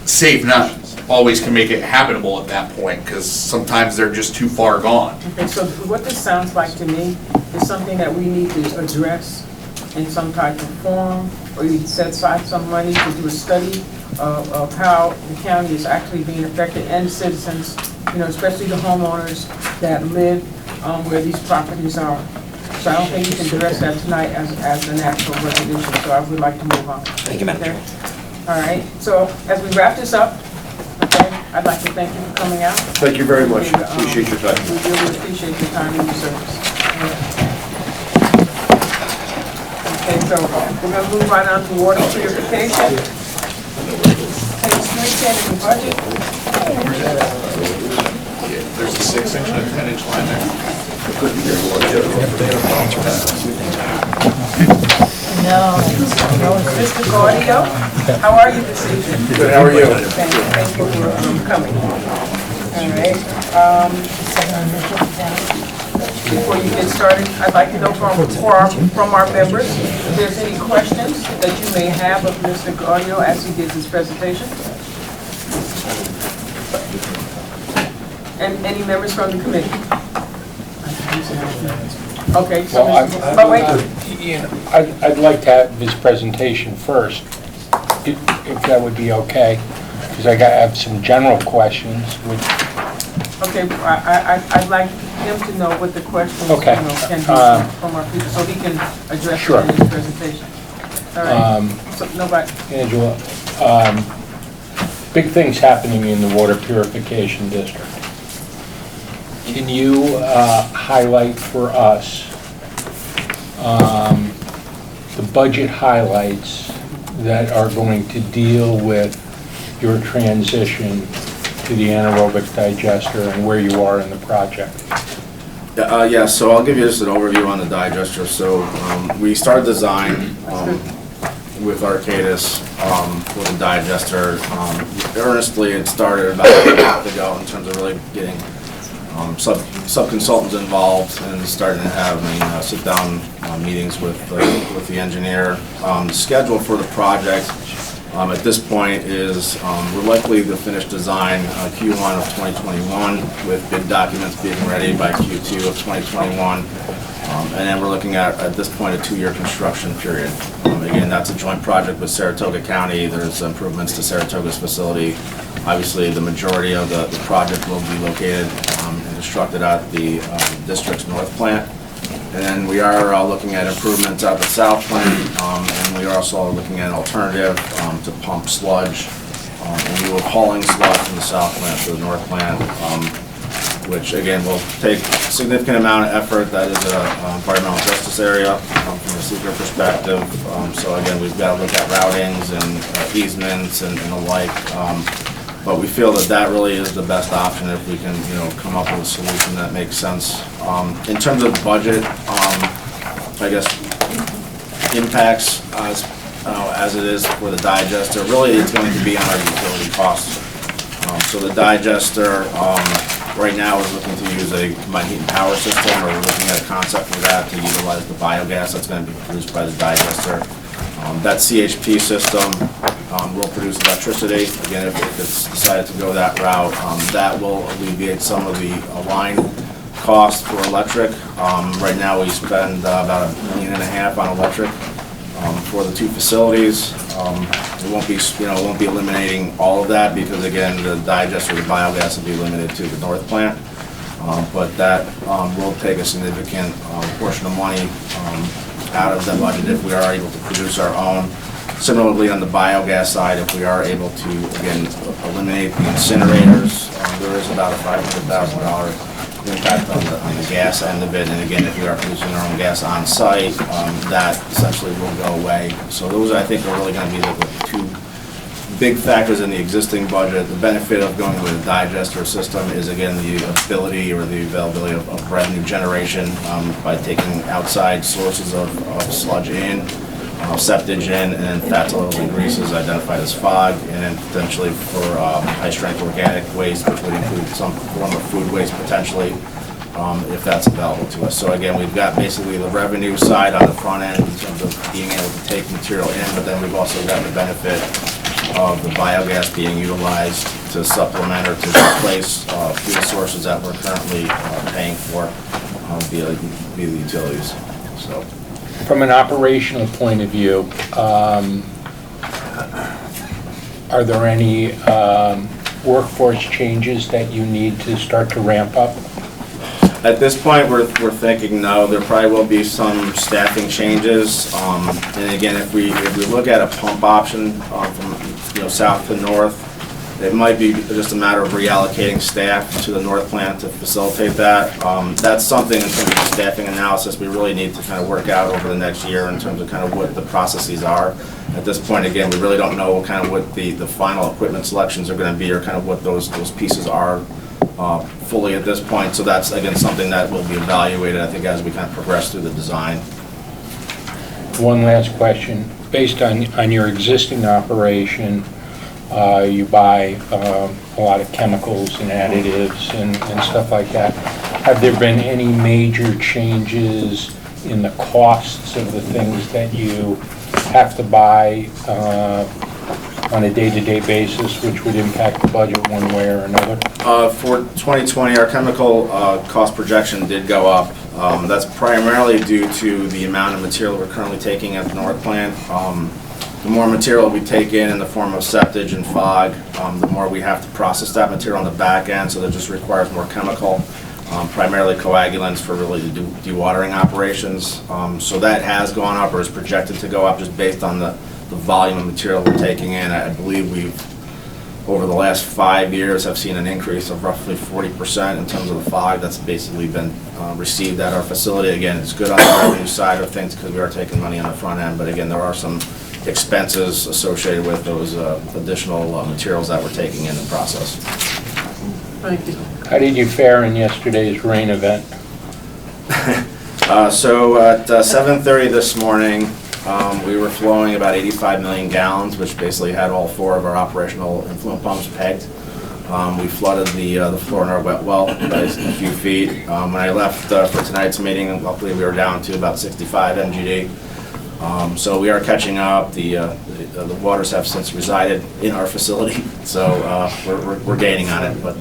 safe, not always can make it habitable at that point, because sometimes they're just too far gone.
Okay, so what this sounds like to me is something that we need to address in some type of form, or you set aside some money to do a study of how the county is actually being affected, and citizens, you know, especially the homeowners that live where these properties are. So I don't think you can address that tonight as an actual resolution, so I would like to move on.
Thank you, Madam Chair.
All right, so as we wrap this up, okay, I'd like to thank you for coming out.
thank you very much, appreciate your time.
We really appreciate your time and your service. Okay, so we're going to move right on to water purification. Page 310 in the budget.
There's a 6-inch and a 10-inch line there.
No.
Mr. Gaudio, how are you this evening?
Good, how are you?
Thank you for coming. All right. Before you get started, I'd like to know from our members if there's any questions that you may have of Mr. Gaudio as he gives his presentation. And any members from the committee? Okay, so, but wait.
I'd like to have his presentation first, if that would be okay, because I have some general questions, which...
Okay, I'd like him to know what the questions,
Okay.
can be from our people, so he can address
Sure.
it in his presentation. All right, so nobody,
Angela, big things happening in the water purification district. Can you highlight for us the budget highlights that are going to deal with your transition to the anaerobic digester and where you are in the project?
Yeah, so I'll give you just an overview on the digester. So we started design with Arcadis for the digester. Earnestly, it started about a month ago in terms of really getting sub-consultants involved and starting to have sit-down meetings with the engineer. The schedule for the project at this point is we're likely to finish design Q1 of 2021 with bid documents being ready by Q2 of 2021. And then we're looking at this point, a 2-year construction period. Again, that's a joint project with Saratoga County. There's improvements to Saratoga's facility. Obviously, the majority of the project will be located and constructed at the district's north plant. And then we are looking at improvements at the south plant, and we are also looking at an alternative to pump sludge. And we were hauling sludge from the south plant to the north plant, which again will take a significant amount of effort. That is an environmental justice area from a seeker perspective. So again, we've got to look at routings and easements and the like. But we feel that that really is the best option if we can, come up with a solution that makes sense. In terms of budget, I guess impacts as it is for the digester, really it's going to be on our utility costs. So the digester right now is looking to use a combined heat and power system, or we're looking at a concept for that to utilize the biogas that's going to be produced by the digester. That CHP system will produce electricity. Again, if it's decided to go that route, that will alleviate some of the line costs for electric. Right now we spend about $1.5 million on electric. for the two facilities. It won't be, it won't be eliminating all of that because again, the digester, the biogas will be limited to the north plant. But that will take a significant portion of money out of the budget if we are able to produce our own. Similarly, on the biogas side, if we are able to, again, eliminate the incinerators, there is about a $500,000 impact on the gas end of it. And again, if we are producing our own gas on site, that essentially will go away. So those, I think, are really going to be the two big factors in the existing budget. The benefit of going with a digester system is, again, the ability or the availability of revenue generation by taking outside sources of sludge in, septage in, and fats, oils, and greases identified as FOG, and then potentially for high-strength organic waste, which would include some form of food waste potentially, if that's available to us. So again, we've got basically the revenue side on the front end in terms of being able to take material in, but then we've also got the benefit of the biogas being utilized to supplement or to replace fuel sources that we're currently paying for via the utilities. So,
from an operational point of view, are there any workforce changes that you need to start to ramp up?
At this point, we're thinking no. There probably will be some staffing changes. And again, if we look at a pump option from south to north, it might be just a matter of reallocating staff to the north plant to facilitate that. That's something in terms of staffing analysis we really need to kind of work out over the next year in terms of kind of what the processes are. At this point, again, we really don't know kind of what the final equipment selections are going to be or kind of what those pieces are fully at this point. So that's, again, something that will be evaluated, I think, as we kind of progress through the design.
One last question. Based on your existing operation, you buy a lot of chemicals and additives and stuff like that. Have there been any major changes in the costs of the things that you have to buy on a day-to-day basis, which would impact the budget one way or another?
For 2020, our chemical cost projection did go up. That's primarily due to the amount of material we're currently taking at the North Plant. The more material we take in the form of septage and FOG, the more we have to process that material on the back end, so that just requires more chemical, primarily coagulants for really the dewatering operations. So that has gone up or is projected to go up just based on the volume of material we're taking in. I believe we've, over the last 5 years, have seen an increase of roughly 40% in terms of the FOG that's basically been received at our facility. Again, it's good on the revenue side of things because we are taking money on the front end, but again, there are some expenses associated with those additional materials that we're taking in the process.
Thank you.
How did you fare in yesterday's rain event?
So at 7:30 this morning, we were flowing about 85 million gallons, which basically had all 4 of our operational influent pumps pegged. We flooded the floor in our wet well by a few feet. When I left for tonight's meeting, luckily we were down to about 65 MGD. So we are catching up. The waters have since resided in our facility, so we're gaining on it. But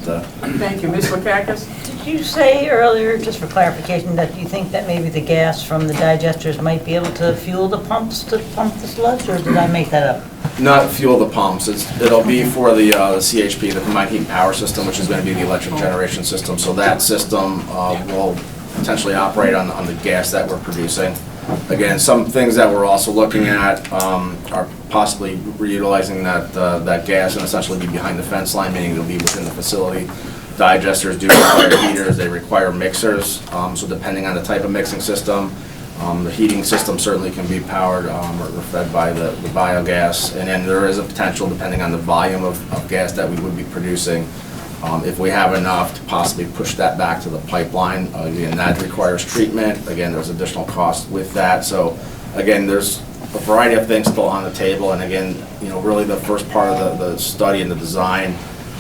thank you, Ms. Wakakis.
Did you say earlier, just for clarification, that you think that maybe the gas from the digesters might be able to fuel the pumps to pump the sludge, or did I make that up?
not fuel the pumps. It'll be for the CHP, the Combined Heat and Power System, which is going to be the electric generation system. So that system will potentially operate on the gas that we're producing. Again, some things that we're also looking at are possibly reutilizing that gas and essentially be behind the fence line, meaning it'll be within the facility. Digesters do require heaters, they require mixers, so depending on the type of mixing system, the heating system certainly can be powered or fed by the biogas, and then there is a potential, depending on the volume of gas that we would be producing, if we have enough to possibly push that back to the pipeline. Again, that requires treatment. Again, there's additional costs with that. So again, there's a variety of things still on the table, and again, really the first part of the study and the design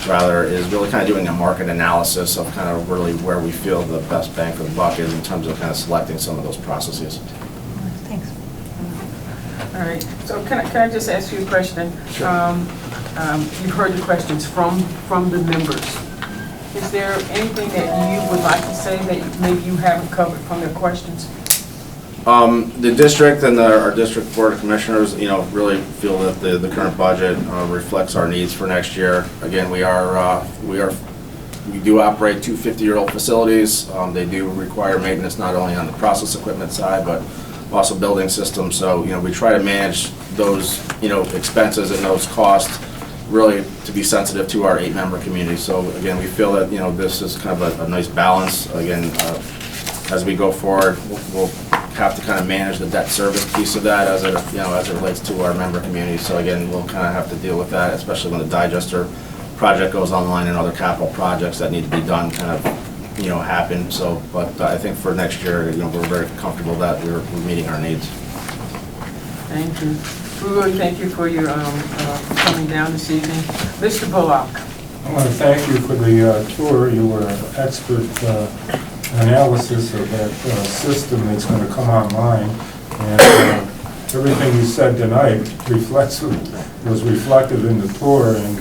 rather is really kind of doing a market analysis of kind of really where we feel the best bang for the buck is in terms of kind of selecting some of those processes.
Thanks.
All right, so can I just ask you a question?
Sure.
You've heard the questions from the members. Is there anything that you would like to say that maybe you haven't covered from their questions?
The district and our district board of commissioners, really feel that the current budget reflects our needs for next year. Again, we do operate two 50-year-old facilities. They do require maintenance not only on the process equipment side, but also building systems. So, we try to manage those, expenses and those costs really to be sensitive to our 8-member community. So again, we feel that, this is kind of a nice balance. Again, as we go forward, we'll have to kind of manage the debt service piece of that as it, as it relates to our member community. So again, we'll kind of have to deal with that, especially when the digester project goes online and other capital projects that need to be done kind of, happen. So, but I think for next year, we're very comfortable that we're meeting our needs.
Thank you. We really thank you for your coming down this evening. Mr. Bullock.
I want to thank you for the tour. You were an expert analysis of that system that's going to come online. And everything you said tonight was reflected in the tour. And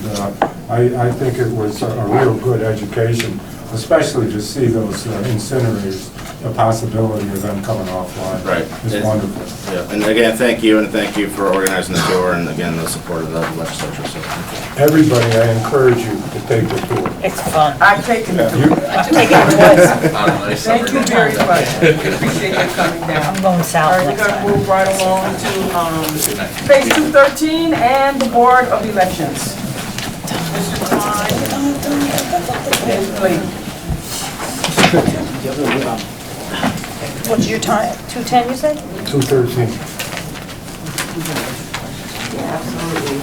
I think it was a real good education, especially to see those incinerators, the possibility of them coming offline.
Right.
It's wonderful.
Yeah, and again, thank you for organizing the tour, and again, the support of the legislature. So thank you.
Everybody, I encourage you to take the tour.
It's fun.
I've taken the tour.
Take it twice.
Thank you very much. We appreciate you coming down.
I'm going south
All right, we're
next
going to
time.
move right along to phase 213 and the Board of Elections. Mr. Klein. Yes, please.
What's your time? 2:10, you said?
213.
Yeah, absolutely.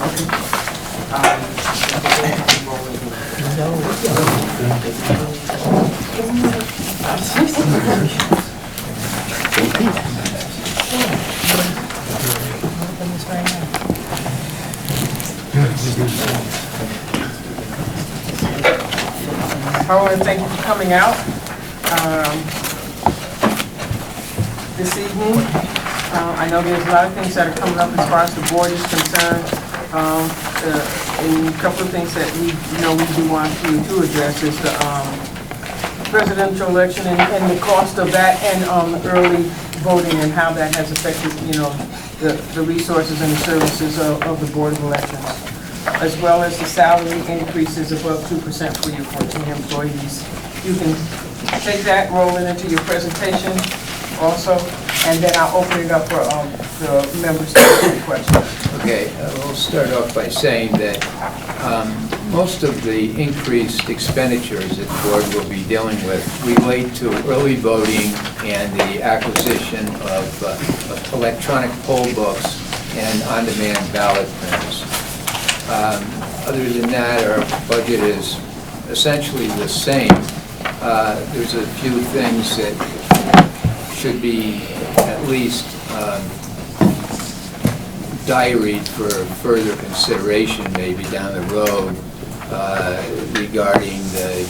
I want to thank you for coming out this evening. I know there's a lot of things that are coming up as far as the board is concerned. And a couple of things that we do want you to address is the presidential election and the cost of that, and early voting and how that has affected, the resources and the services of the Board of Elections, as well as the salary increases above 2% for your 14 employees. You can take that, roll it into your presentation also, and then I'll open it up for the members to ask any questions.
Okay, we'll start off by saying that most of the increased expenditures that the board will be dealing with relate to early voting and the acquisition of electronic poll books and on-demand ballot printers. Other than that, our budget is essentially the same. There's a few things that should be at least diaried for further consideration maybe down the road regarding the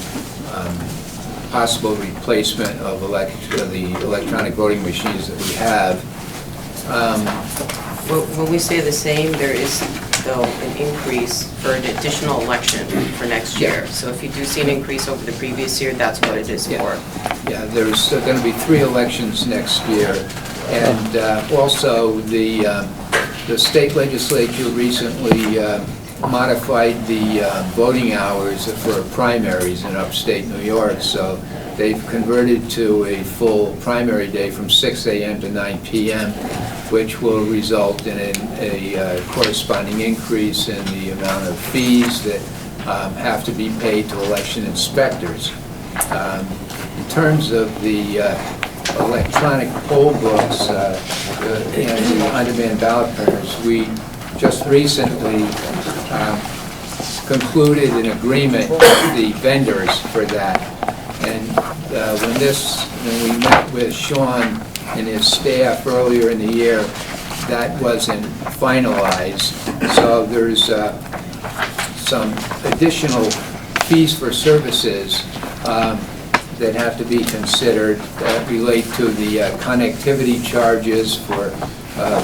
possible replacement of the electronic voting machines that we have.
When we say the same, there is, though, an increase for an additional election for next year. So if you do see an increase over the previous year, that's what it is for.
Yeah, there's going to be 3 elections next year. And also, the state legislature recently modified the voting hours for primaries in upstate New York. So they've converted to a full primary day from 6 a.m. to 9 p.m., which will result in a corresponding increase in the amount of fees that have to be paid to election inspectors. In terms of the electronic poll books and the on-demand ballot printers, we just recently concluded an agreement with the vendors for that. And when we met with Sean and his staff earlier in the year, that wasn't finalized. So there's some additional fees for services that have to be considered that relate to the connectivity charges for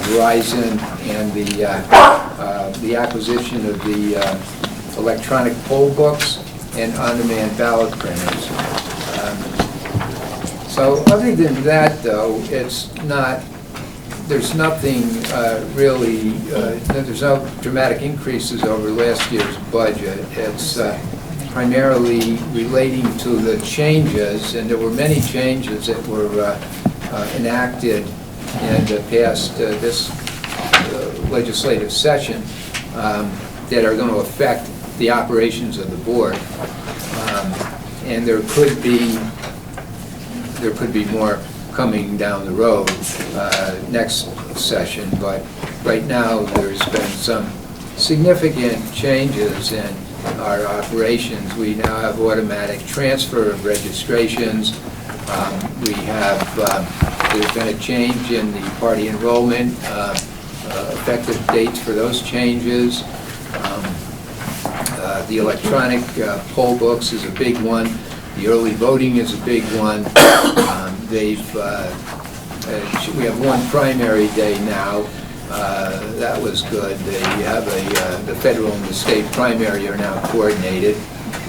Verizon and the acquisition of the electronic poll books and on-demand ballot printers. So other than that, though, it's not there's nothing really, there's no dramatic increases over last year's budget. It's primarily relating to the changes, and there were many changes that were enacted in the past this legislative session that are going to affect the operations of the board. And there could be more coming down the road next session, but right now there's been some significant changes in our operations. We now have automatic transfer of registrations. We have, there's been a change in the party enrollment, effective dates for those changes. The electronic poll books is a big one. The early voting is a big one. We have one primary day now. That was good. They have the federal and the state primary are now coordinated.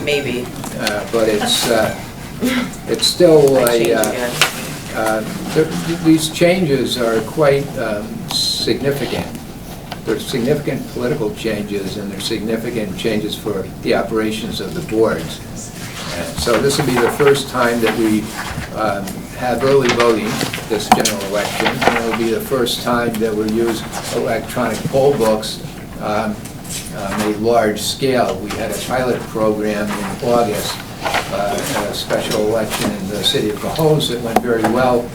Maybe.
But it's still these changes are quite significant. There's significant political changes, and there's significant changes for the operations of the boards. So this will be the first time that we have early voting this general election, and it will be the first time that we'll use electronic poll books on a large scale. We had a pilot program in August, a special election in the city of Cohoes that went very well.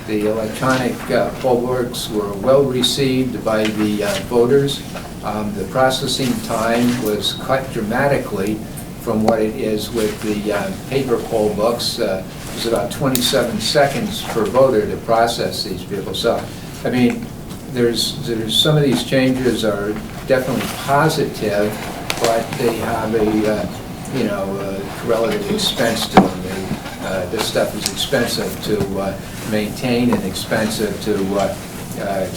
The electronic poll books were well received by the voters. The processing time was cut dramatically from what it is with the paper poll books. It was about 27 seconds per voter to process these people. So, I mean, there's some of these changes are definitely positive, but they have a relative expense to them. This stuff is expensive to maintain and expensive to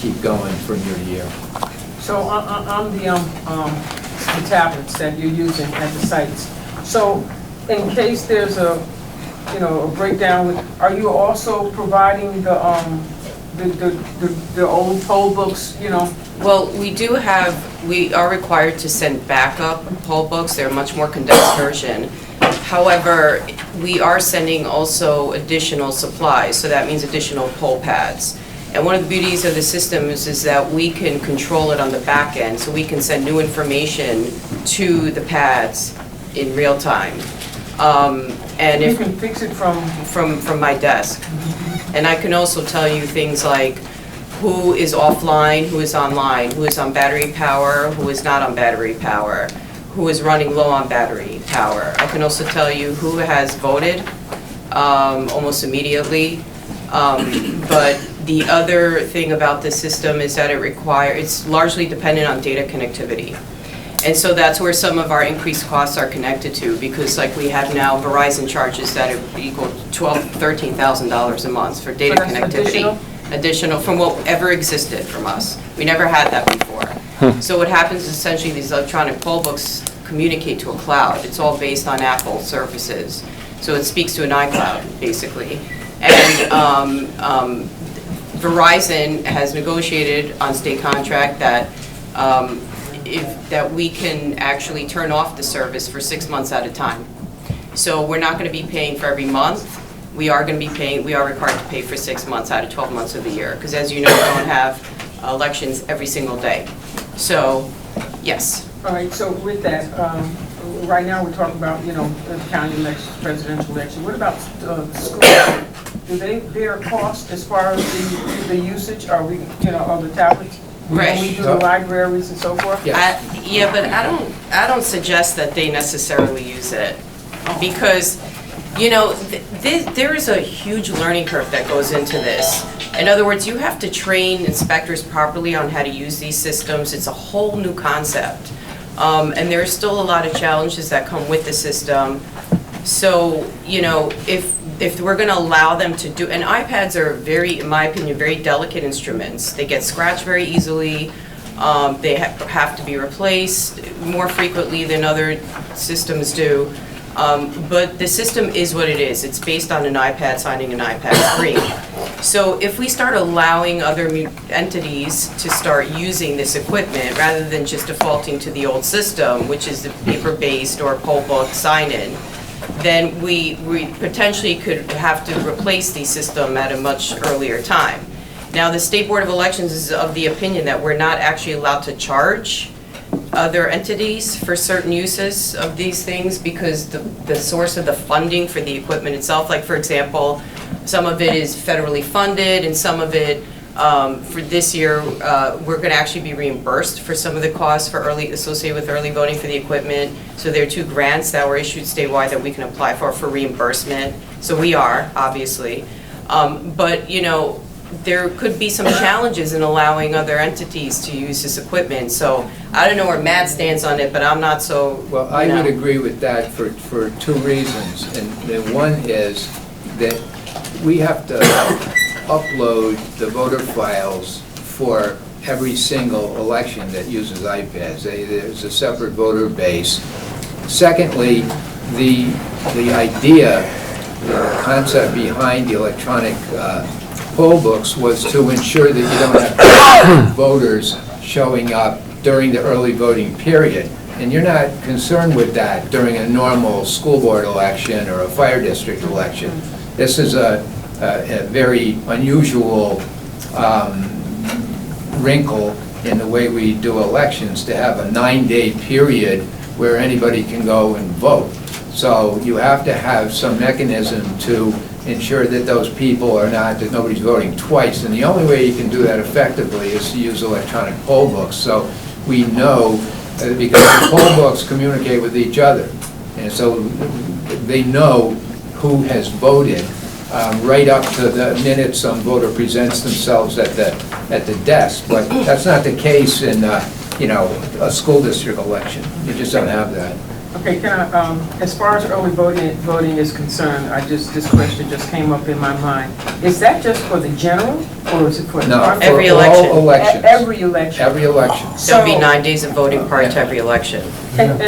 keep going from year to year.
So on the tablets that you're using at the sites, so in case there's a breakdown, are you also providing the old poll books,
Well, we are required to send backup poll books. They're a much more condensed version. However, we are sending also additional supplies, so that means additional poll pads. And one of the beauties of the system is that we can control it on the back end, so we can send new information to the pads in real time. And
you can fix it
from my desk. And I can also tell you things like who is offline, who is online, who is on battery power, who is not on battery power, who is running low on battery power. I can also tell you who has voted almost immediately. But the other thing about this system is that it's largely dependent on data connectivity. And so that's where some of our increased costs are connected to, because like we have now Verizon charges that are equal to $12,000, $13,000 a month for data connectivity. Additional from whatever existed from us. We never had that before. So what happens is essentially these electronic poll books communicate to a cloud. It's all based on Apple services. So it speaks to an iCloud, basically. And Verizon has negotiated on state contract that that we can actually turn off the service for 6 months at a time. So we're not going to be paying for every month. We are required to pay for 6 months out of 12 months of the year, because as you know, we don't have elections every single day. So, yes.
All right, so with that, right now we're talking about, the county election, presidential election. What about schools? Do they bear cost as far as the usage? Are we, of the tablets?
Right.
We do the libraries and so forth?
Yeah, but I don't suggest that they necessarily use it, because there is a huge learning curve that goes into this. In other words, you have to train inspectors properly on how to use these systems. It's a whole new concept. And there are still a lot of challenges that come with the system. So, if we're going to allow them to do, and iPads are in my opinion, very delicate instruments. They get scratched very easily. They have to be replaced more frequently than other systems do. But the system is what it is. It's based on an iPad signing an iPad screen. So if we start allowing other entities to start using this equipment, rather than just defaulting to the old system, which is the paper-based or poll book sign-in, then we potentially could have to replace the system at a much earlier time. Now, the State Board of Elections is of the opinion that we're not actually allowed to charge other entities for certain uses of these things because the source of the funding for the equipment itself, like for example, some of it is federally funded and some of it, for this year, we're going to actually be reimbursed for some of the costs for associated with early voting for the equipment. So there are 2 grants that were issued statewide that we can apply for reimbursement. So we are, obviously. But, you know, there could be some challenges in allowing other entities to use this equipment. So I don't know where Matt stands on it, but I'm not so,
Well, I would agree with that for 2 reasons. And one is that we have to upload the voter files for every single election that uses iPads. There's a separate voter base. Secondly, the idea, the concept behind the electronic poll books was to ensure that you don't have voters showing up during the early voting period. And you're not concerned with that during a normal school board election or a fire district election. This is a very unusual wrinkle in the way we do elections, to have a 9-day period where anybody can go and vote. So you have to have some mechanism to ensure that those people are not, that nobody's voting twice. And the only way you can do that effectively is to use electronic poll books. So we know, because the poll books communicate with each other. And so they know who has voted right up to the minute some voter presents themselves at the desk. But that's not the case in, you know, a school district election. You just don't have that.
Okay, can I, as far as early voting is concerned, this question just came up in my mind. Is that just for the general, or is it for?
No, for
every election.
all elections.
Every election.
Every election.
There'll be 9 days of voting prior to every election.
And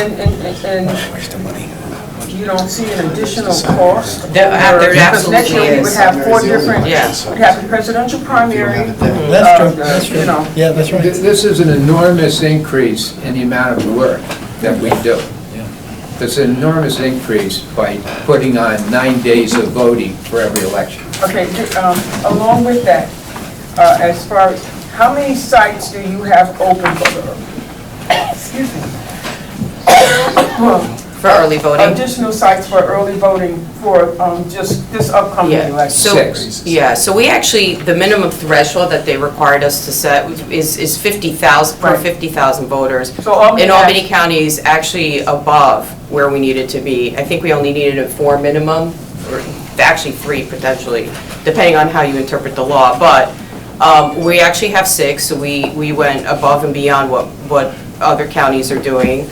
you don't see an additional cost?
There
Because next year we would
absolutely
have 4 different,
Yeah.
we'd have the presidential primary.
That's true, that's true.
You know.
Yeah, that's right.
This is an enormous increase in the amount of work that we do. It's an enormous increase by putting on 9 days of voting for every election.
Okay, along with that, as far as, how many sites do you have open for the, excuse me?
For early voting?
Additional sites for early voting for just this upcoming election?
So we actually, the minimum threshold that they required us to set is 50,000, per 50,000 voters.
So Albany
in Albany County is actually above where we needed to be. I think we only needed a 4 minimum, or actually 3 potentially, depending on how you interpret the law. But we actually have 6, so we went above and beyond what other counties are doing.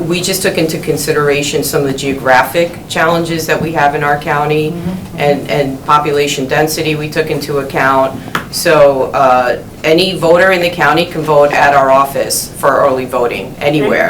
We just took into consideration some of the geographic challenges that we have in our county, and population density we took into account. So any voter in the county can vote at our office for early voting, anywhere.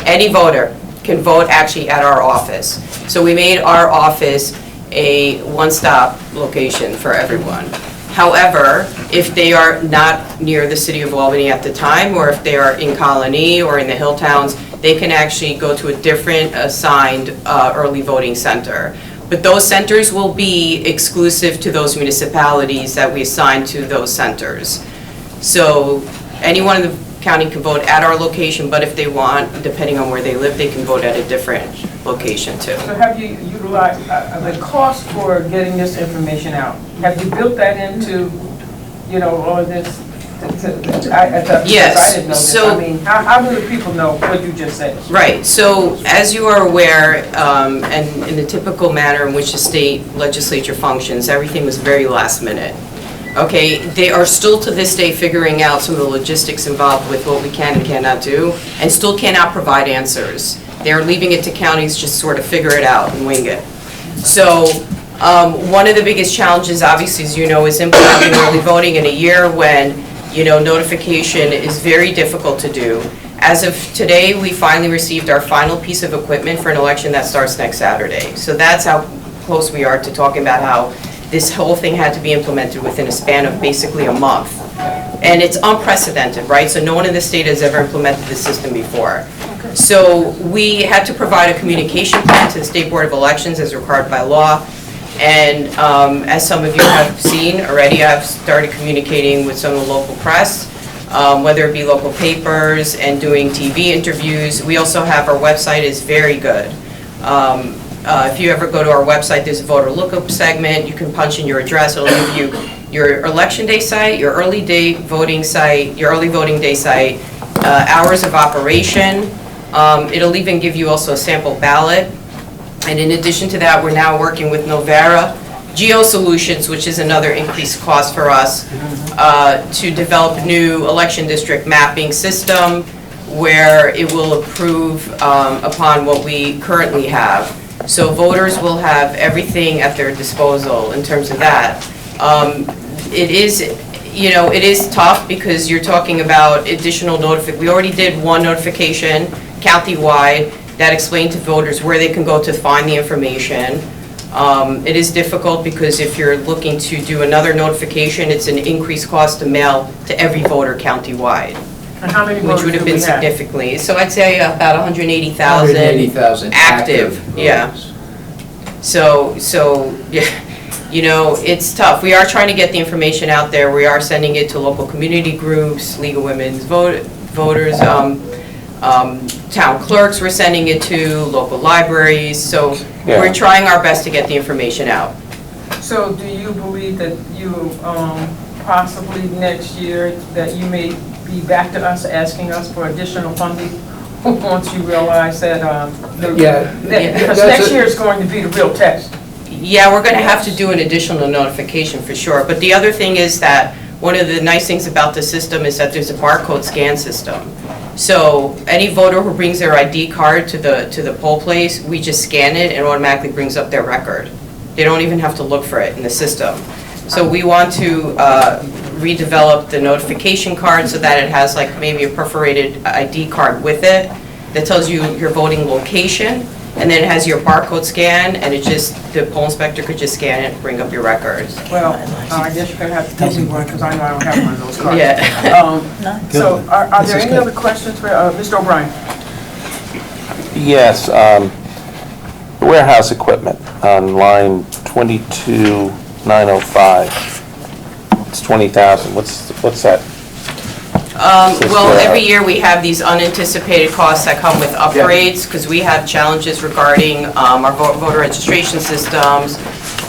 Any voter can vote actually at our office. So we made our office a one-stop location for everyone. However, if they are not near the city of Albany at the time, or if they are in Colony or in the hill towns, they can actually go to a different assigned early voting center. But those centers will be exclusive to those municipalities that we assign to those centers. So anyone in the county can vote at our location, but if they want, depending on where they live, they can vote at a different location too.
So have you utilized, the cost for getting this information out, have you built that into, you know, all of this?
Yes.
I didn't know this.
So-
I mean, how do the people know what you just said?
Right, so as you are aware, and in the typical manner in which the state legislature functions, everything was very last minute. Okay, they are still to this day figuring out some of the logistics involved with what we can and cannot do, and still cannot provide answers. They're leaving it to counties just sort of figure it out and wing it. So one of the biggest challenges, obviously, as you know, is implementing early voting in a year when, you know, notification is very difficult to do. As of today, we finally received our final piece of equipment for an election that starts next Saturday. So that's how close we are to talking about how this whole thing had to be implemented within a span of basically a month. And it's unprecedented, right? So no one in the state has ever implemented this system before. So we had to provide a communication plan to the State Board of Elections as required by law. And as some of you have seen already, I've started communicating with some of the local press, whether it be local papers and doing TV interviews. We also have, our website is very good. If you ever go to our website, there's a voter lookup segment. You can punch in your address. It'll give you your election day site, your early day voting site, your early voting day site, hours of operation. It'll even give you also a sample ballot. And in addition to that, we're now working with Novera Geo Solutions, which is another increased cost for us, to develop a new election district mapping system where it will improve upon what we currently have. So voters will have everything at their disposal in terms of that. It is tough because you're talking about additional we already did one notification county-wide that explained to voters where they can go to find the information. It is difficult because if you're looking to do another notification, it's an increased cost to mail to every voter county-wide.
And how many
Which
voters
would have
do we
been
have?
significantly. So I'd say about 180,000.
180,000
active, yeah.
voters.
So, yeah, you know, it's tough. We are trying to get the information out there. We are sending it to local community groups, League of Women's Voters, town clerks we're sending it to, local libraries. So we're trying our best to get the information out.
So do you believe that you, possibly next year, that you may be back to us asking us for additional funding once you realize that, because next year is going to be the real test?
Yeah, we're going to have to do an additional notification for sure. But the other thing is that one of the nice things about the system is that there's a barcode scan system. So any voter who brings their ID card to the poll place, we just scan it and automatically brings up their record. They don't even have to look for it in the system. So we want to redevelop the notification card so that it has like maybe a perforated ID card with it that tells you your voting location, and then it has your barcode scan, and the poll inspector could just scan it and bring up your records.
Well, I guess you're going to have to give me one because I know I don't have one of those cards.
Yeah.
So are there any other questions for Mr. O'Brien?
Yes, warehouse equipment on line 22905. It's 20,000. What's that?
Well, every year we have these unanticipated costs that come with upgrades because we have challenges regarding our voter registration systems.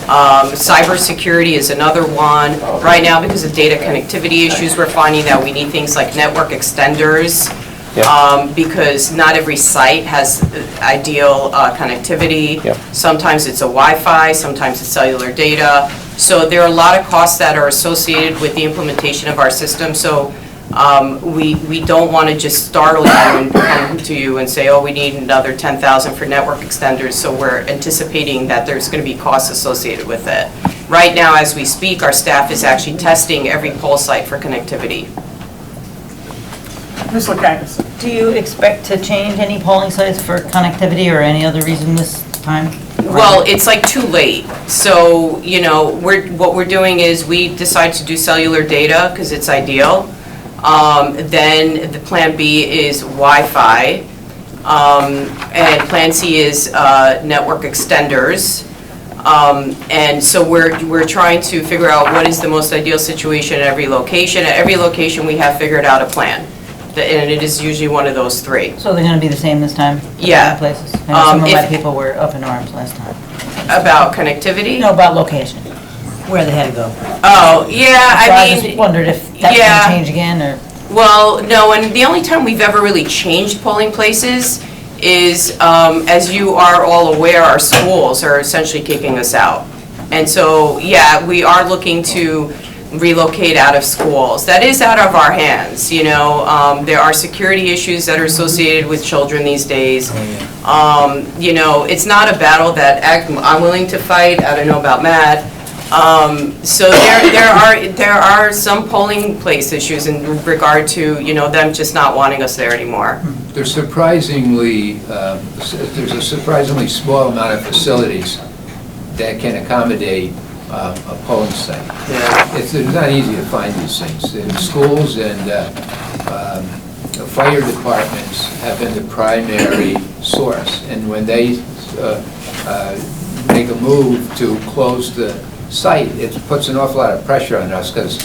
Cybersecurity is another one. Right now, because of data connectivity issues, we're finding that we need things like network extenders because not every site has ideal connectivity. Sometimes it's a Wi-Fi, sometimes it's cellular data. So there are a lot of costs that are associated with the implementation of our system. So we don't want to just startle you and come to you and say, oh, we need another 10,000 for network extenders. So we're anticipating that there's going to be costs associated with it. Right now, as we speak, our staff is actually testing every poll site for connectivity.
Ms. Lakakis.
Do you expect to change any polling sites for connectivity or any other reason this time?
Well, it's like too late. So, you know, what we're doing is we decide to do cellular data because it's ideal. Then the plan B is Wi-Fi. And plan C is network extenders. And so we're trying to figure out what is the most ideal situation at every location. At every location, we have figured out a plan. And it is usually one of those three.
So they're going to be the same this time?
Yeah.
Places? I know some of my people were up in arms last time.
About connectivity?
No, about location, where they had to go.
Oh, yeah,
So
I
just wondered if that's going to change again, or?
Well, no, and the only time we've ever really changed polling places is, as you are all aware, our schools are essentially kicking us out. And so, yeah, we are looking to relocate out of schools. That is out of our hands, you know. There are security issues that are associated with children these days. You know, it's not a battle that I'm willing to fight. I don't know about Matt. So there are some polling place issues in regard to, you know, them just not wanting us there anymore.
There's a surprisingly small amount of facilities that can accommodate a polling site. It's not easy to find these things. And schools and fire departments have been the primary source. And when they make a move to close the site, it puts an awful lot of pressure on us, because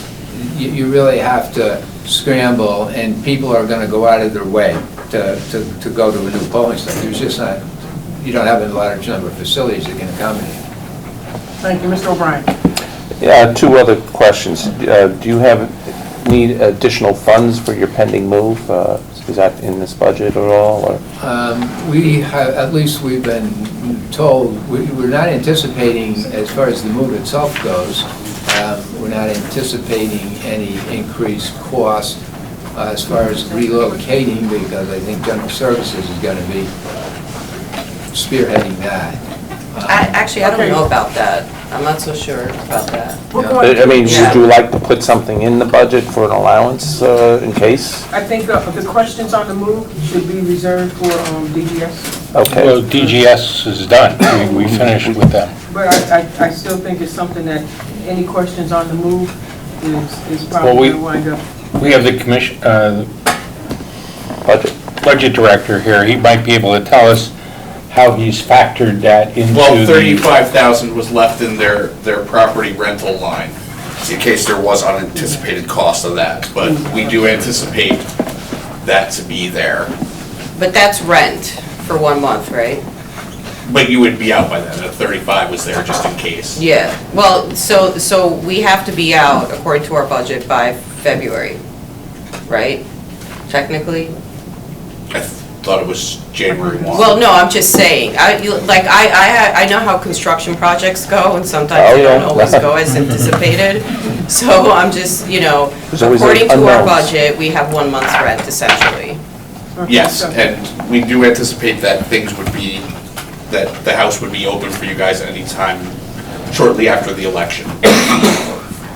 you really have to scramble, and people are going to go out of their way to go to a new polling site. There's just not, you don't have a large number of facilities that can accommodate.
Thank you, Mr. O'Brien.
Yeah, two other questions. Do you need additional funds for your pending move? Is that in this budget at all? Or?
We have, at least we've been told, we're not anticipating, as far as the move itself goes, we're not anticipating any increased cost as far as relocating, because I think General Services is going to be spearheading that.
Actually, I don't know about that. I'm not so sure about that.
I mean, would you like to put something in the budget for an allowance in case?
I think the questions on the move should be reserved for DGS.
Okay.
Well, DGS is done. We finished with them.
But I still think it's something that any questions on the move is probably
Well,
going to wind up.
We have the commission, budget director here. He might be able to tell us how he's factored that into
Well, 35,000 was left in their property rental line, in case there was unanticipated cost of that, but we do anticipate that to be there.
But that's rent for 1 month, right?
But you would be out by then, that 35 was there just in case.
Yeah, well, so we have to be out, according to our budget, by February, right? Technically?
I thought it was January 1.
Well, no, I'm just saying, I know how construction projects go, and sometimes they don't always go as anticipated. So I'm just, you know, according to our budget, we have 1 month's rent essentially.
Yes, and we do anticipate that things would be, that the house would be open for you guys at any time shortly after the election.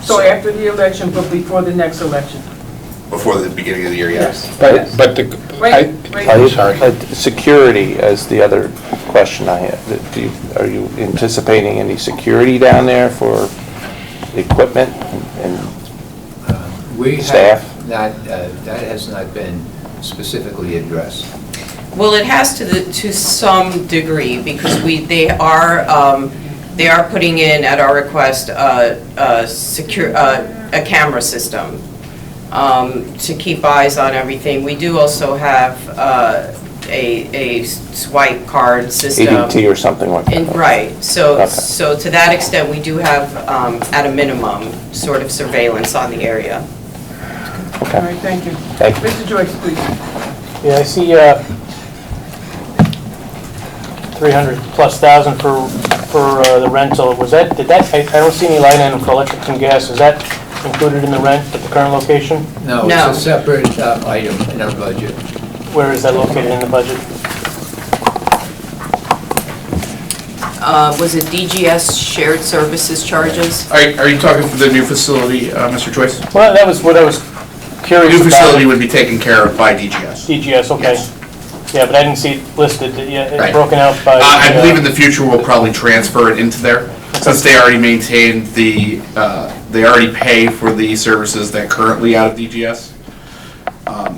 So after the election, but before the next election?
Before the beginning of the year, yes.
But
Security is the other question I have. Are you anticipating any security down there for equipment and
We
staff?
have not, that has not been specifically addressed.
Well, it has to some degree, because they are putting in, at our request, a camera system to keep eyes on everything. We do also have a swipe card system.
EDT or something like that?
Right, so
Okay.
so to that extent, we do have, at a minimum, sort of surveillance on the area.
Okay.
All right, thank you.
Thank you.
Mr. Joyce, please.
Yeah, I see 300,000+ for the rental. I don't see any line item for electric and gas. Is that included in the rent at the current location?
No,
No.
it's a separate item in our budget.
Where is that located in the budget?
Was it DGS shared services charges?
Are you talking for the new facility, Mr. Joyce?
Well, that was what I was curious
New
about.
facility would be taken care of by DGS.
DGS, okay.
Yes.
Yeah, but I didn't see it listed, yeah, it's
Right.
broken out by...
I believe in the future we'll probably transfer it into there, since they already maintain they already pay for the services that currently out of DGS.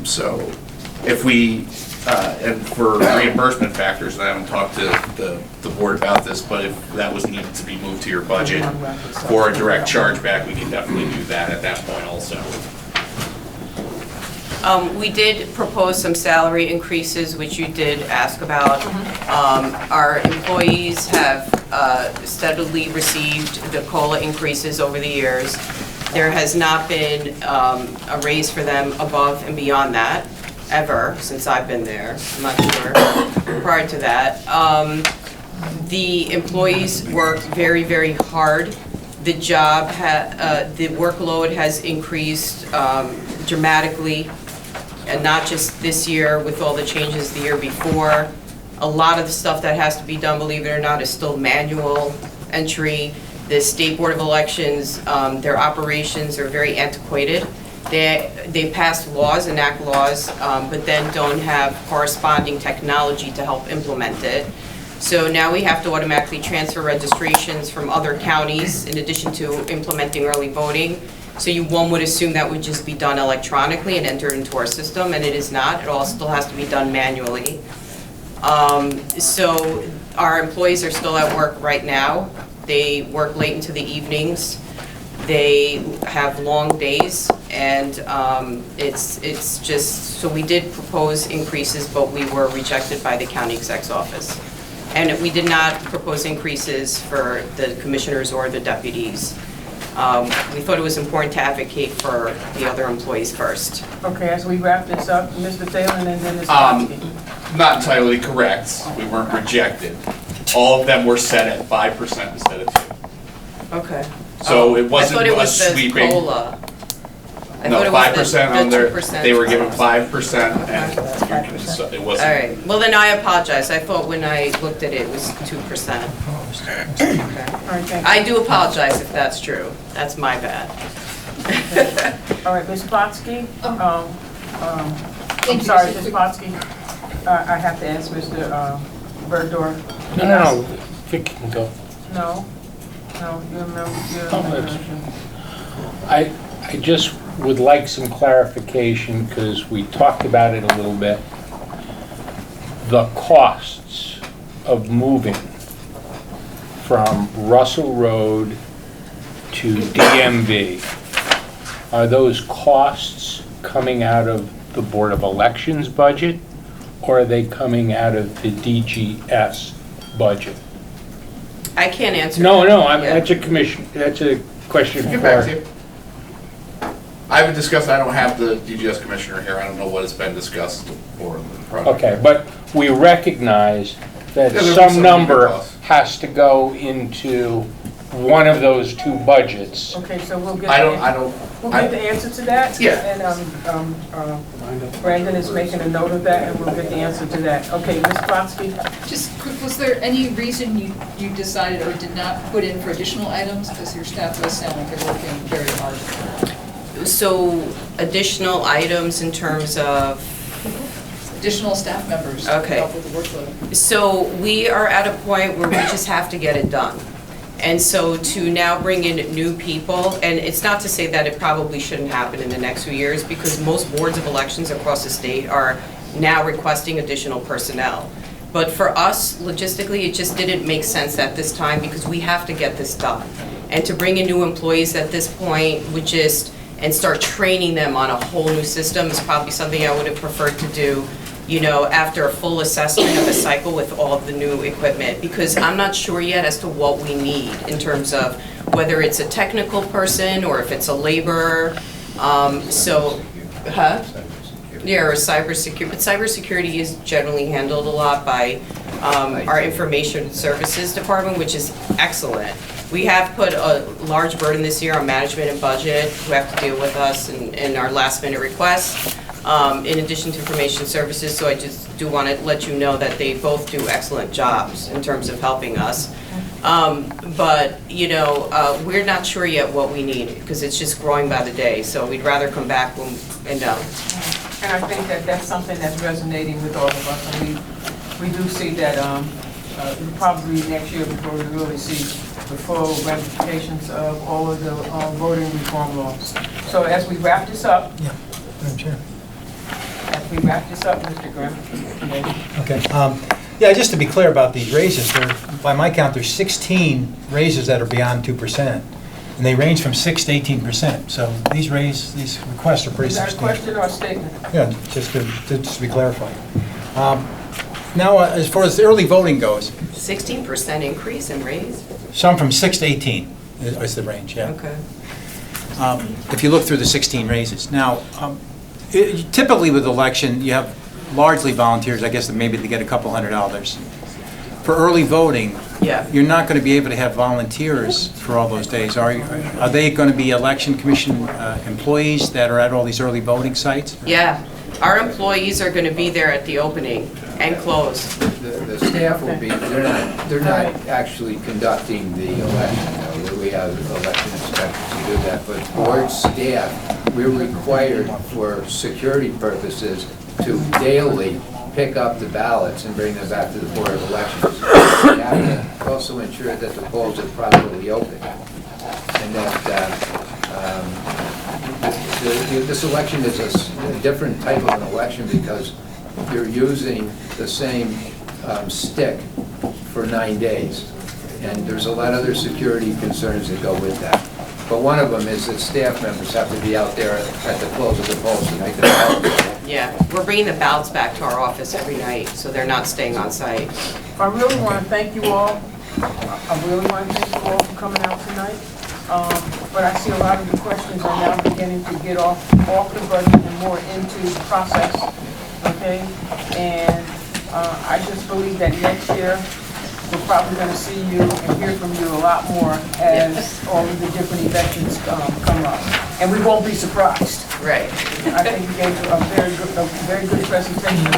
So if we, and for reimbursement factors, and I haven't talked to the board about this, but if that was needed to be moved to your budget for a direct chargeback, we can definitely do that at that point also.
We did propose some salary increases, which you did ask about. Our employees have steadily received the COLA increases over the years. There has not been a raise for them above and beyond that, ever, since I've been there. I'm not sure prior to that. The employees work very, very hard. The the workload has increased dramatically, and not just this year with all the changes the year before. A lot of the stuff that has to be done, believe it or not, is still manual entry. The State Board of Elections, their operations are very antiquated. They pass laws, enact laws, but then don't have corresponding technology to help implement it. So now we have to automatically transfer registrations from other counties in addition to implementing early voting. So one would assume that would just be done electronically and entered into our system, and it is not. It all still has to be done manually. So our employees are still at work right now. They work late into the evenings. They have long days, and it's just, so we did propose increases, but we were rejected by the county exec's office. And we did not propose increases for the commissioners or the deputies. We thought it was important to advocate for the other employees first.
Okay, as we wrap this up, Mr. Thalen and then Ms. Brodsky.
Not entirely correct. We weren't rejected. All of them were set at 5% instead of 2%.
Okay.
So it wasn't
I thought it
a
was the
sweeping.
COLA. I
No,
thought it was
5% on
the
their,
2%.
they were given 5% and so it
All
wasn't.
right, well then I apologize. I thought when I looked at it, it was 2%. Okay.
All right, thank you.
I do apologize if that's true. That's my bad.
All right, Ms. Brodsky, I'm
Thank you.
sorry, Ms. Brodsky, I have to ask Mr. Berdor.
No, Vic can go.
No, you remember.
I just would like some clarification, because we talked about it a little bit. The costs of moving from Russell Road to DMV, are those costs coming out of the Board of Elections budget, or are they coming out of the DGS budget?
I can't answer
No,
that.
that's a question
Get back to
for...
you. I haven't discussed, I don't have the DGS commissioner here, I don't know what has been discussed for the project.
Okay, but we recognize that
Yeah, there'll be
some
some
number
costs.
has to go into one of those two budgets.
Okay, so we'll get. We'll
I-
get the answer to that.
Yeah.
And Brandon is making a note of that, and we'll get the answer to that. Okay, Ms. Brodsky?
Just quick, was there any reason you decided or did not put in for additional items? Because your staff does sound like they're working very hard.
So additional items in terms of?
Additional staff members to
Okay.
help with the workload.
So we are at a point where we just have to get it done. And so to now bring in new people, and it's not to say that it probably shouldn't happen in the next few years, because most boards of elections across the state are now requesting additional personnel. But for us, logistically, it just didn't make sense at this time, because we have to get this done. And to bring in new employees at this point and start training them on a whole new system is probably something I would have preferred to do, after a full assessment of the cycle with all of the new equipment, because I'm not sure yet as to what we need in terms of whether it's a technical person or if it's a laborer. Or cybersecurity, but cybersecurity is generally handled a lot by our information services department, which is excellent. We have put a large burden this year on management and budget, who have to deal with us in our last minute requests. In addition to information services, so I just do want to let you know that they both do excellent jobs in terms of helping us. But, we're not sure yet what we need, because it's just growing by the day, so we'd rather come back and know.
And I think that that's something that's resonating with all of us, and we do see that probably next year before we really see the full ramifications of all of the voting reform laws. So as we wrap this up,
Madam Chair.
as we wrap this up, Mr. Grimm.
Okay. Yeah, just to be clear about these raises, by my count, there's 16 raises that are beyond 2%, and they range from 6 to 18%. So these requests are pretty
Is that a
substantial.
question or a statement?
Yeah, just to be clarified. Now, as far as the early voting goes,
16% increase in raise?
some from 6 to 18 is the range, yeah.
Okay.
If you look through the 16 raises. Now, typically with election, you have largely volunteers, I guess that maybe they get a couple $100. For early voting, you're not going to be able to have volunteers for all those days, are you? Are they going to be election commission employees that are at all these early voting sites?
Yeah, Our employees are gonna be there at the opening and close.
The staff will be, they're not actually conducting the election, though. We have election inspectors who do that, but board staff, we're required for security purposes to daily pick up the ballots and bring them back to the Board of Elections. We have to also ensure that the polls are properly open, and that this election is a different type of an election because you're using the same stick for 9 days. And there's a lot of other security concerns that go with that. But one of them is that staff members have to be out there at the close of the polls to make the ballots.
Yeah, we're bringing the ballots back to our office every night, so they're not staying on site.
I really want to thank you all. I really want to thank you all for coming out tonight. But I see a lot of the questions are now beginning to get off the budget and more into the process, okay? And I just believe that next year, we're probably going to see you and hear from you a lot more as all of the different elections come up. And we won't be surprised.
Right.
I think you gave a very good presentation. And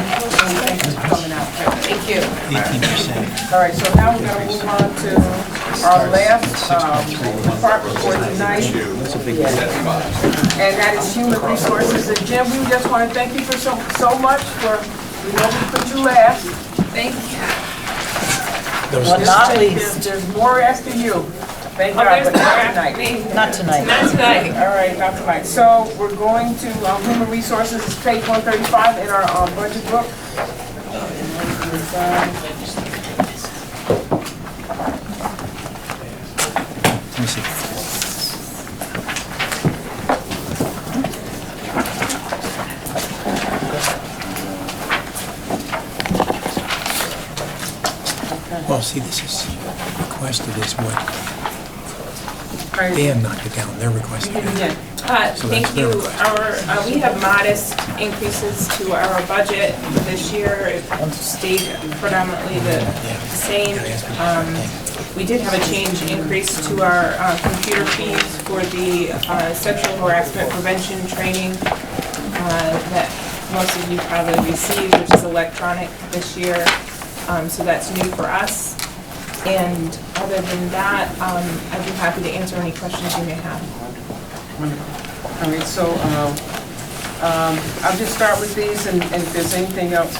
thank you for coming out.
Thank you.
18%.
All right, so now we're going to move on to our last department for tonight. And that is human resources. And Jim, we just want to thank you for so much for, we know we put you last. Thank you. There's more after you. Thank God, but not tonight.
Not tonight.
Not tonight. All right, not tonight. So we're going to human resources, page 135 in our budget book.
Let me see. Well, see, this is requested is what Dan knocked it down, they're requesting it. So
Thank
that's their
you.
request.
We have modest increases to our budget this year. It stayed predominantly the same. We did have a change increase to our computer fees for the sexual harassment prevention training that most of you probably received, which is electronic this year. So that's new for us. And other than that, I'd be happy to answer any questions you may have.
All right, so I'll just start with these, and if there's anything else,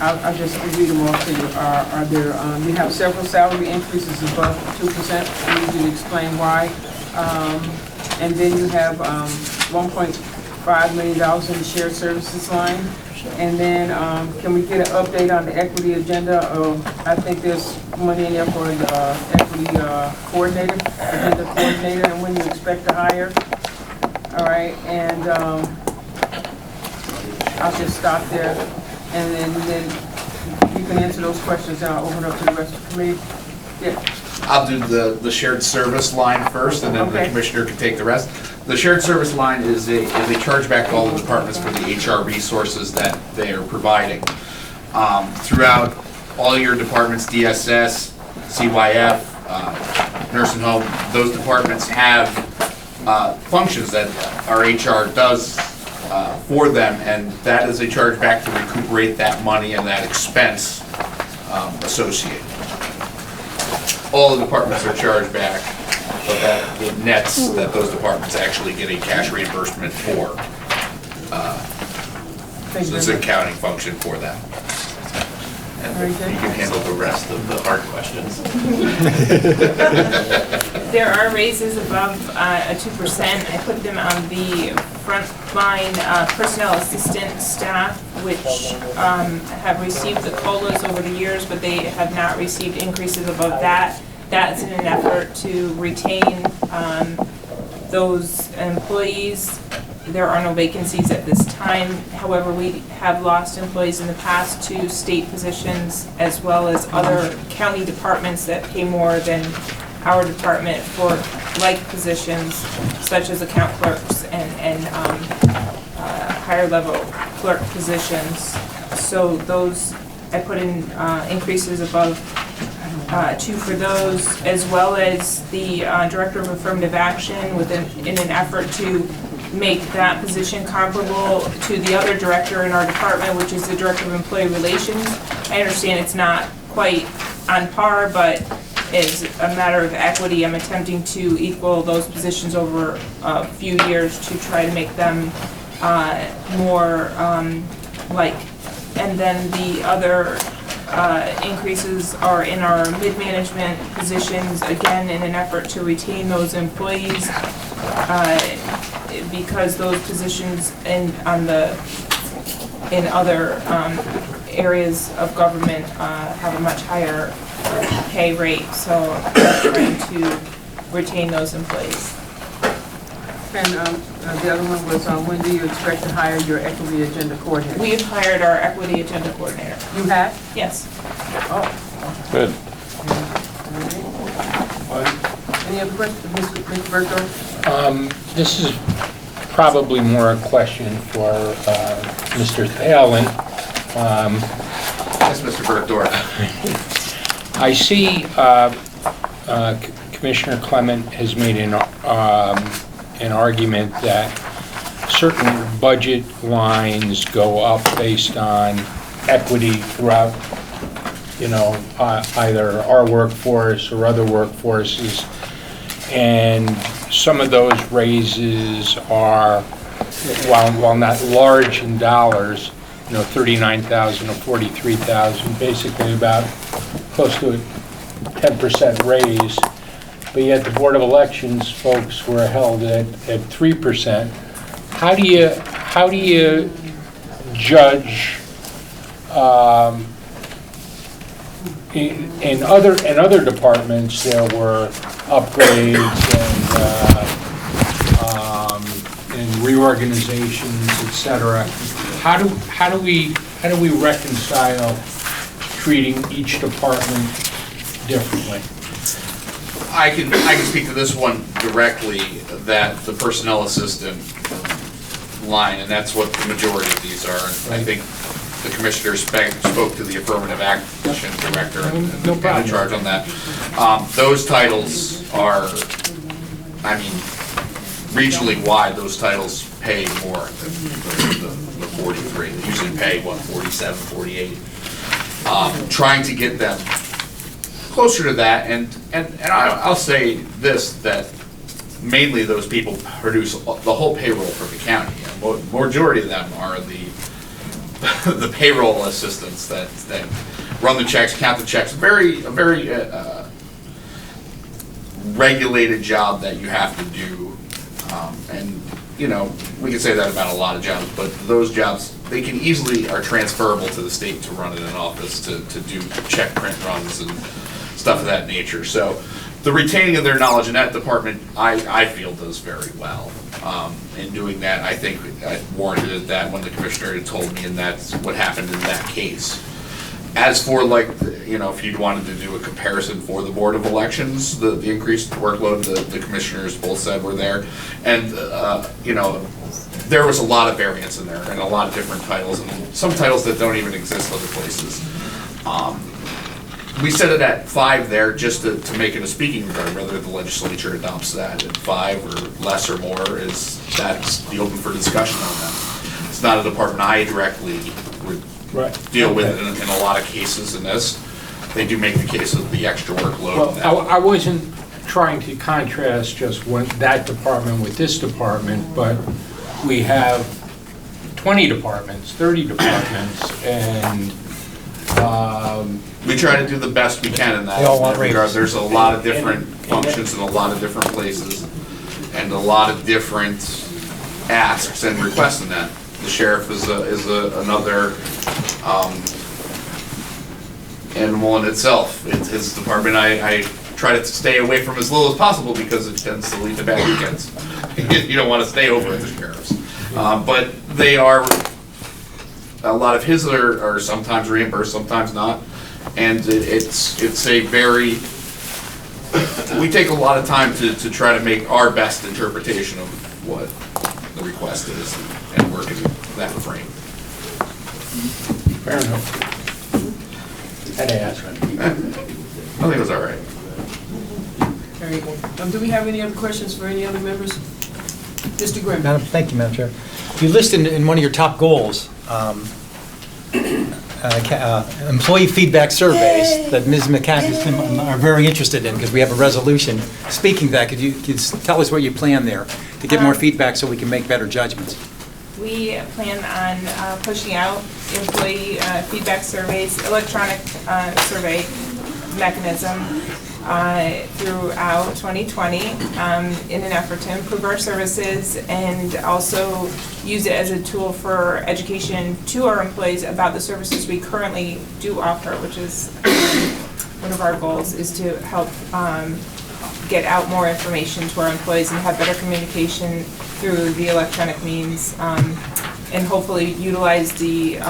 I'll just read them off to you. Are there, we have several salary increases above 2%. I need you to explain why. And then you have $1.5 million in the shared services line. And then, can we get an update on the equity agenda? I think there's money in there for the equity coordinator, agenda coordinator, and when you expect to hire. All right, and I'll just stop there. And then you can answer those questions, and I'll open up to the rest of the committee. Yeah.
I'll do the shared service line first, and then the commissioner can take the rest. The shared service line is a chargeback to all the departments for the HR resources that they are providing. Throughout all your departments, DSS, CYF, nursing home, those departments have functions that our HR does for them, and that is a chargeback to recuperate that money and that expense associated. All the departments are charged back, but that it nets that those departments actually get a cash reimbursement for. So it's an accounting function for them. And you can handle the rest of the hard questions.
There are raises above a 2%. I put them on the frontline personnel assistant staff, which have received the COLAs over the years, but they have not received increases above that. That's in an effort to retain those employees. There are no vacancies at this time. However, we have lost employees in the past to state positions as well as other county departments that pay more than our department for like positions such as account clerks and higher level clerk positions. So those, I put in increases above 2 for those, as well as the Director of Affirmative Action in an effort to make that position comparable to the other director in our department, which is the Director of Employee Relations. I understand it's not quite on par, but as a matter of equity, I'm attempting to equal those positions over a few years to try to make them more like. And then the other increases are in our mid-management positions, again, in an effort to retain those employees, because those positions in other areas of government have a much higher pay rate, so I'm trying to retain those employees.
And the other one was, when do you expect to hire your equity agenda coordinator?
We have hired our equity agenda coordinator.
You have?
Yes.
Oh.
Good.
Any other questions, Mr. Bergdorf?
This is probably more a question for Mr. Thalen.
Yes, Mr. Bergdorf.
I see Commissioner Clement has made an argument that certain budget lines go up based on equity throughout, either our workforce or other workforces. And some of those raises are, while not large in dollars, $39,000 or $43,000, basically about close to a 10% raise. But yet the Board of Elections folks were held at 3%. How do you judge in other departments there were upgrades and reorganizations, etc. How do we reconcile treating each department differently?
I can speak to this one directly, that the personnel assistant line, and that's what the majority of these are. I think the commissioner spoke to the affirmative action director and in charge on that. Those titles are, regionally wide, those titles pay more than the 43. They usually pay, 47, 48. Trying to get them closer to that, and I'll say this, that mainly those people produce the whole payroll for the county. Majority of them are the payroll assistants that run the checks, count the checks. A very regulated job that you have to do, and we can say that about a lot of jobs, but those jobs, they can easily are transferable to the state to run in an office, to do check print runs and stuff of that nature. So the retaining of their knowledge in that department, I feel does very well. In doing that, I think I warranted that when the commissioner had told me, and that's what happened in that case. As for if you wanted to do a comparison for the Board of Elections, the increased workload, the commissioners both said were there, and there was a lot of variance in there, and a lot of different titles, and some titles that don't even exist other places. We set it at 5 there just to make it a speaking regard, whether the legislature adopts that at 5 or less or more, that's the open for discussion on that. It's not a department I directly would deal with in a lot of cases in this. They do make the case of the extra workload.
Well, I wasn't trying to contrast just that department with this department, but we have 20 departments, 30 departments, and
we try to do the best we can in that regard. There's a lot of different functions in a lot of different places, and a lot of different asks and requests in that. The sheriff is another animal in itself. It's his department. I try to stay away from as little as possible because it tends to lead to bad weekends. You don't want to stay over at the sheriff's. But they are, a lot of his are sometimes reimbursed, sometimes not. And it's a very, we take a lot of time to try to make our best interpretation of what the request is and work in that frame.
Fair enough. Had to ask.
I think it was all right.
Very good. Do we have any other questions for any other members? Mr. Grimm?
Thank you, Madam Chair. You list in one of your top goals, employee feedback surveys that Ms. McCaskill are very interested in, because we have a resolution speaking to that. Could you tell us what you plan there to get more feedback so we can make better judgments?
We plan on pushing out employee feedback surveys, electronic survey mechanism throughout 2020 in an effort to improve our services and also use it as a tool for education to our employees about the services we currently do offer, which is one of our goals, is to help get out more information to our employees and have better communication through the electronic means, and hopefully utilize the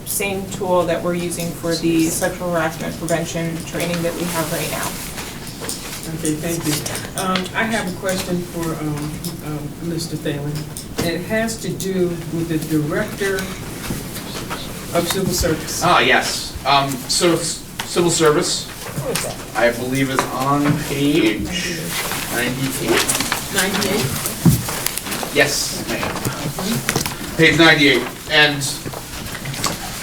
same tool that we're using for the sexual harassment prevention training that we have right now.
Okay, thank you. I have a question for Mr. Thalen. It has to do with the Director of Civil Service.
Yes. So civil service, I believe is on page 98.
98?
Yes, ma'am. Page 98. And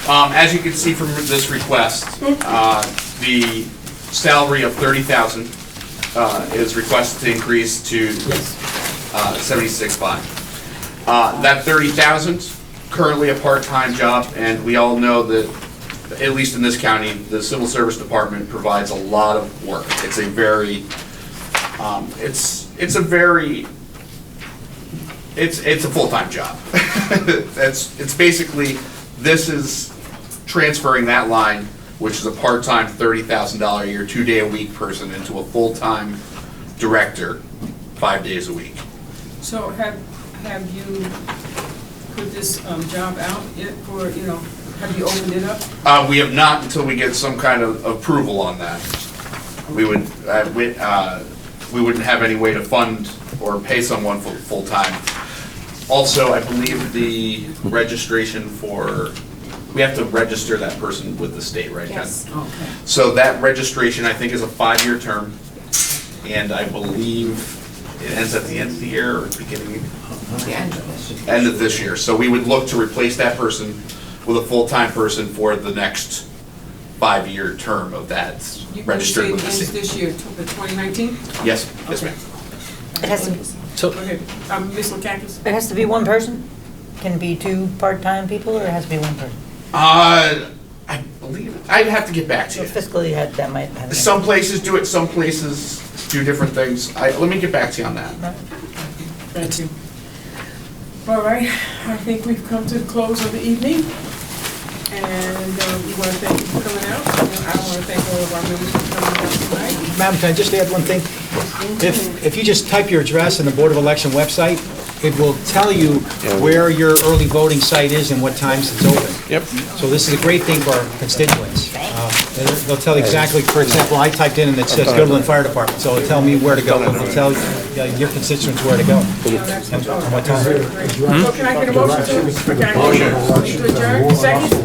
as you can see from this request, the salary of $30,000 is requested to increase to $76,500. That $30,000 currently a part-time job, and we all know that, at least in this county, the Civil Service Department provides a lot of work. It's a very, it's a full-time job. It's basically, this is transferring that line, which is a part-time $30,000 a year, 2-day-a-week person, into a full-time director, 5 days a week.
So have you put this job out yet for, have you opened it up?
We have not until we get some kind of approval on that. We wouldn't have any way to fund or pay someone for full-time. Also, I believe the registration for, we have to register that person with the state, right, Jen?
Yes.
Okay.
So that registration, I think, is a 5-year term, and I believe it ends at the end of the year or beginning, end of this year. So we would look to replace that person with a full-time person for the next 5-year term of that registered with the
You
state.
say it ends this year, 2019?
Yes, yes, ma'am.
It has to,
Okay, Ms. Lakakis?
it has to be one person? Can it be 2 part-time people, or it has to be one person?
I believe, I'd have to get back to
So
you.
fiscally, that might have.
Some places do it, some places do different things. Let me get back to you on that.
Thank you. All right, I think we've come to the close of the evening, and we want to thank you for coming out. I want to thank all of our members for coming out tonight.
Madam, can I just add one thing? If you just type your address in the Board of Election website, it will tell you where your early voting site is and what times it's open.
Yep.
So this is a great thing for our constituents. They'll tell exactly, for example, I typed in and it says Goodland Fire Department, so it'll tell me where to go, and it'll tell your constituents where to go. And what time.
So can I get a motion to adjourn? Second?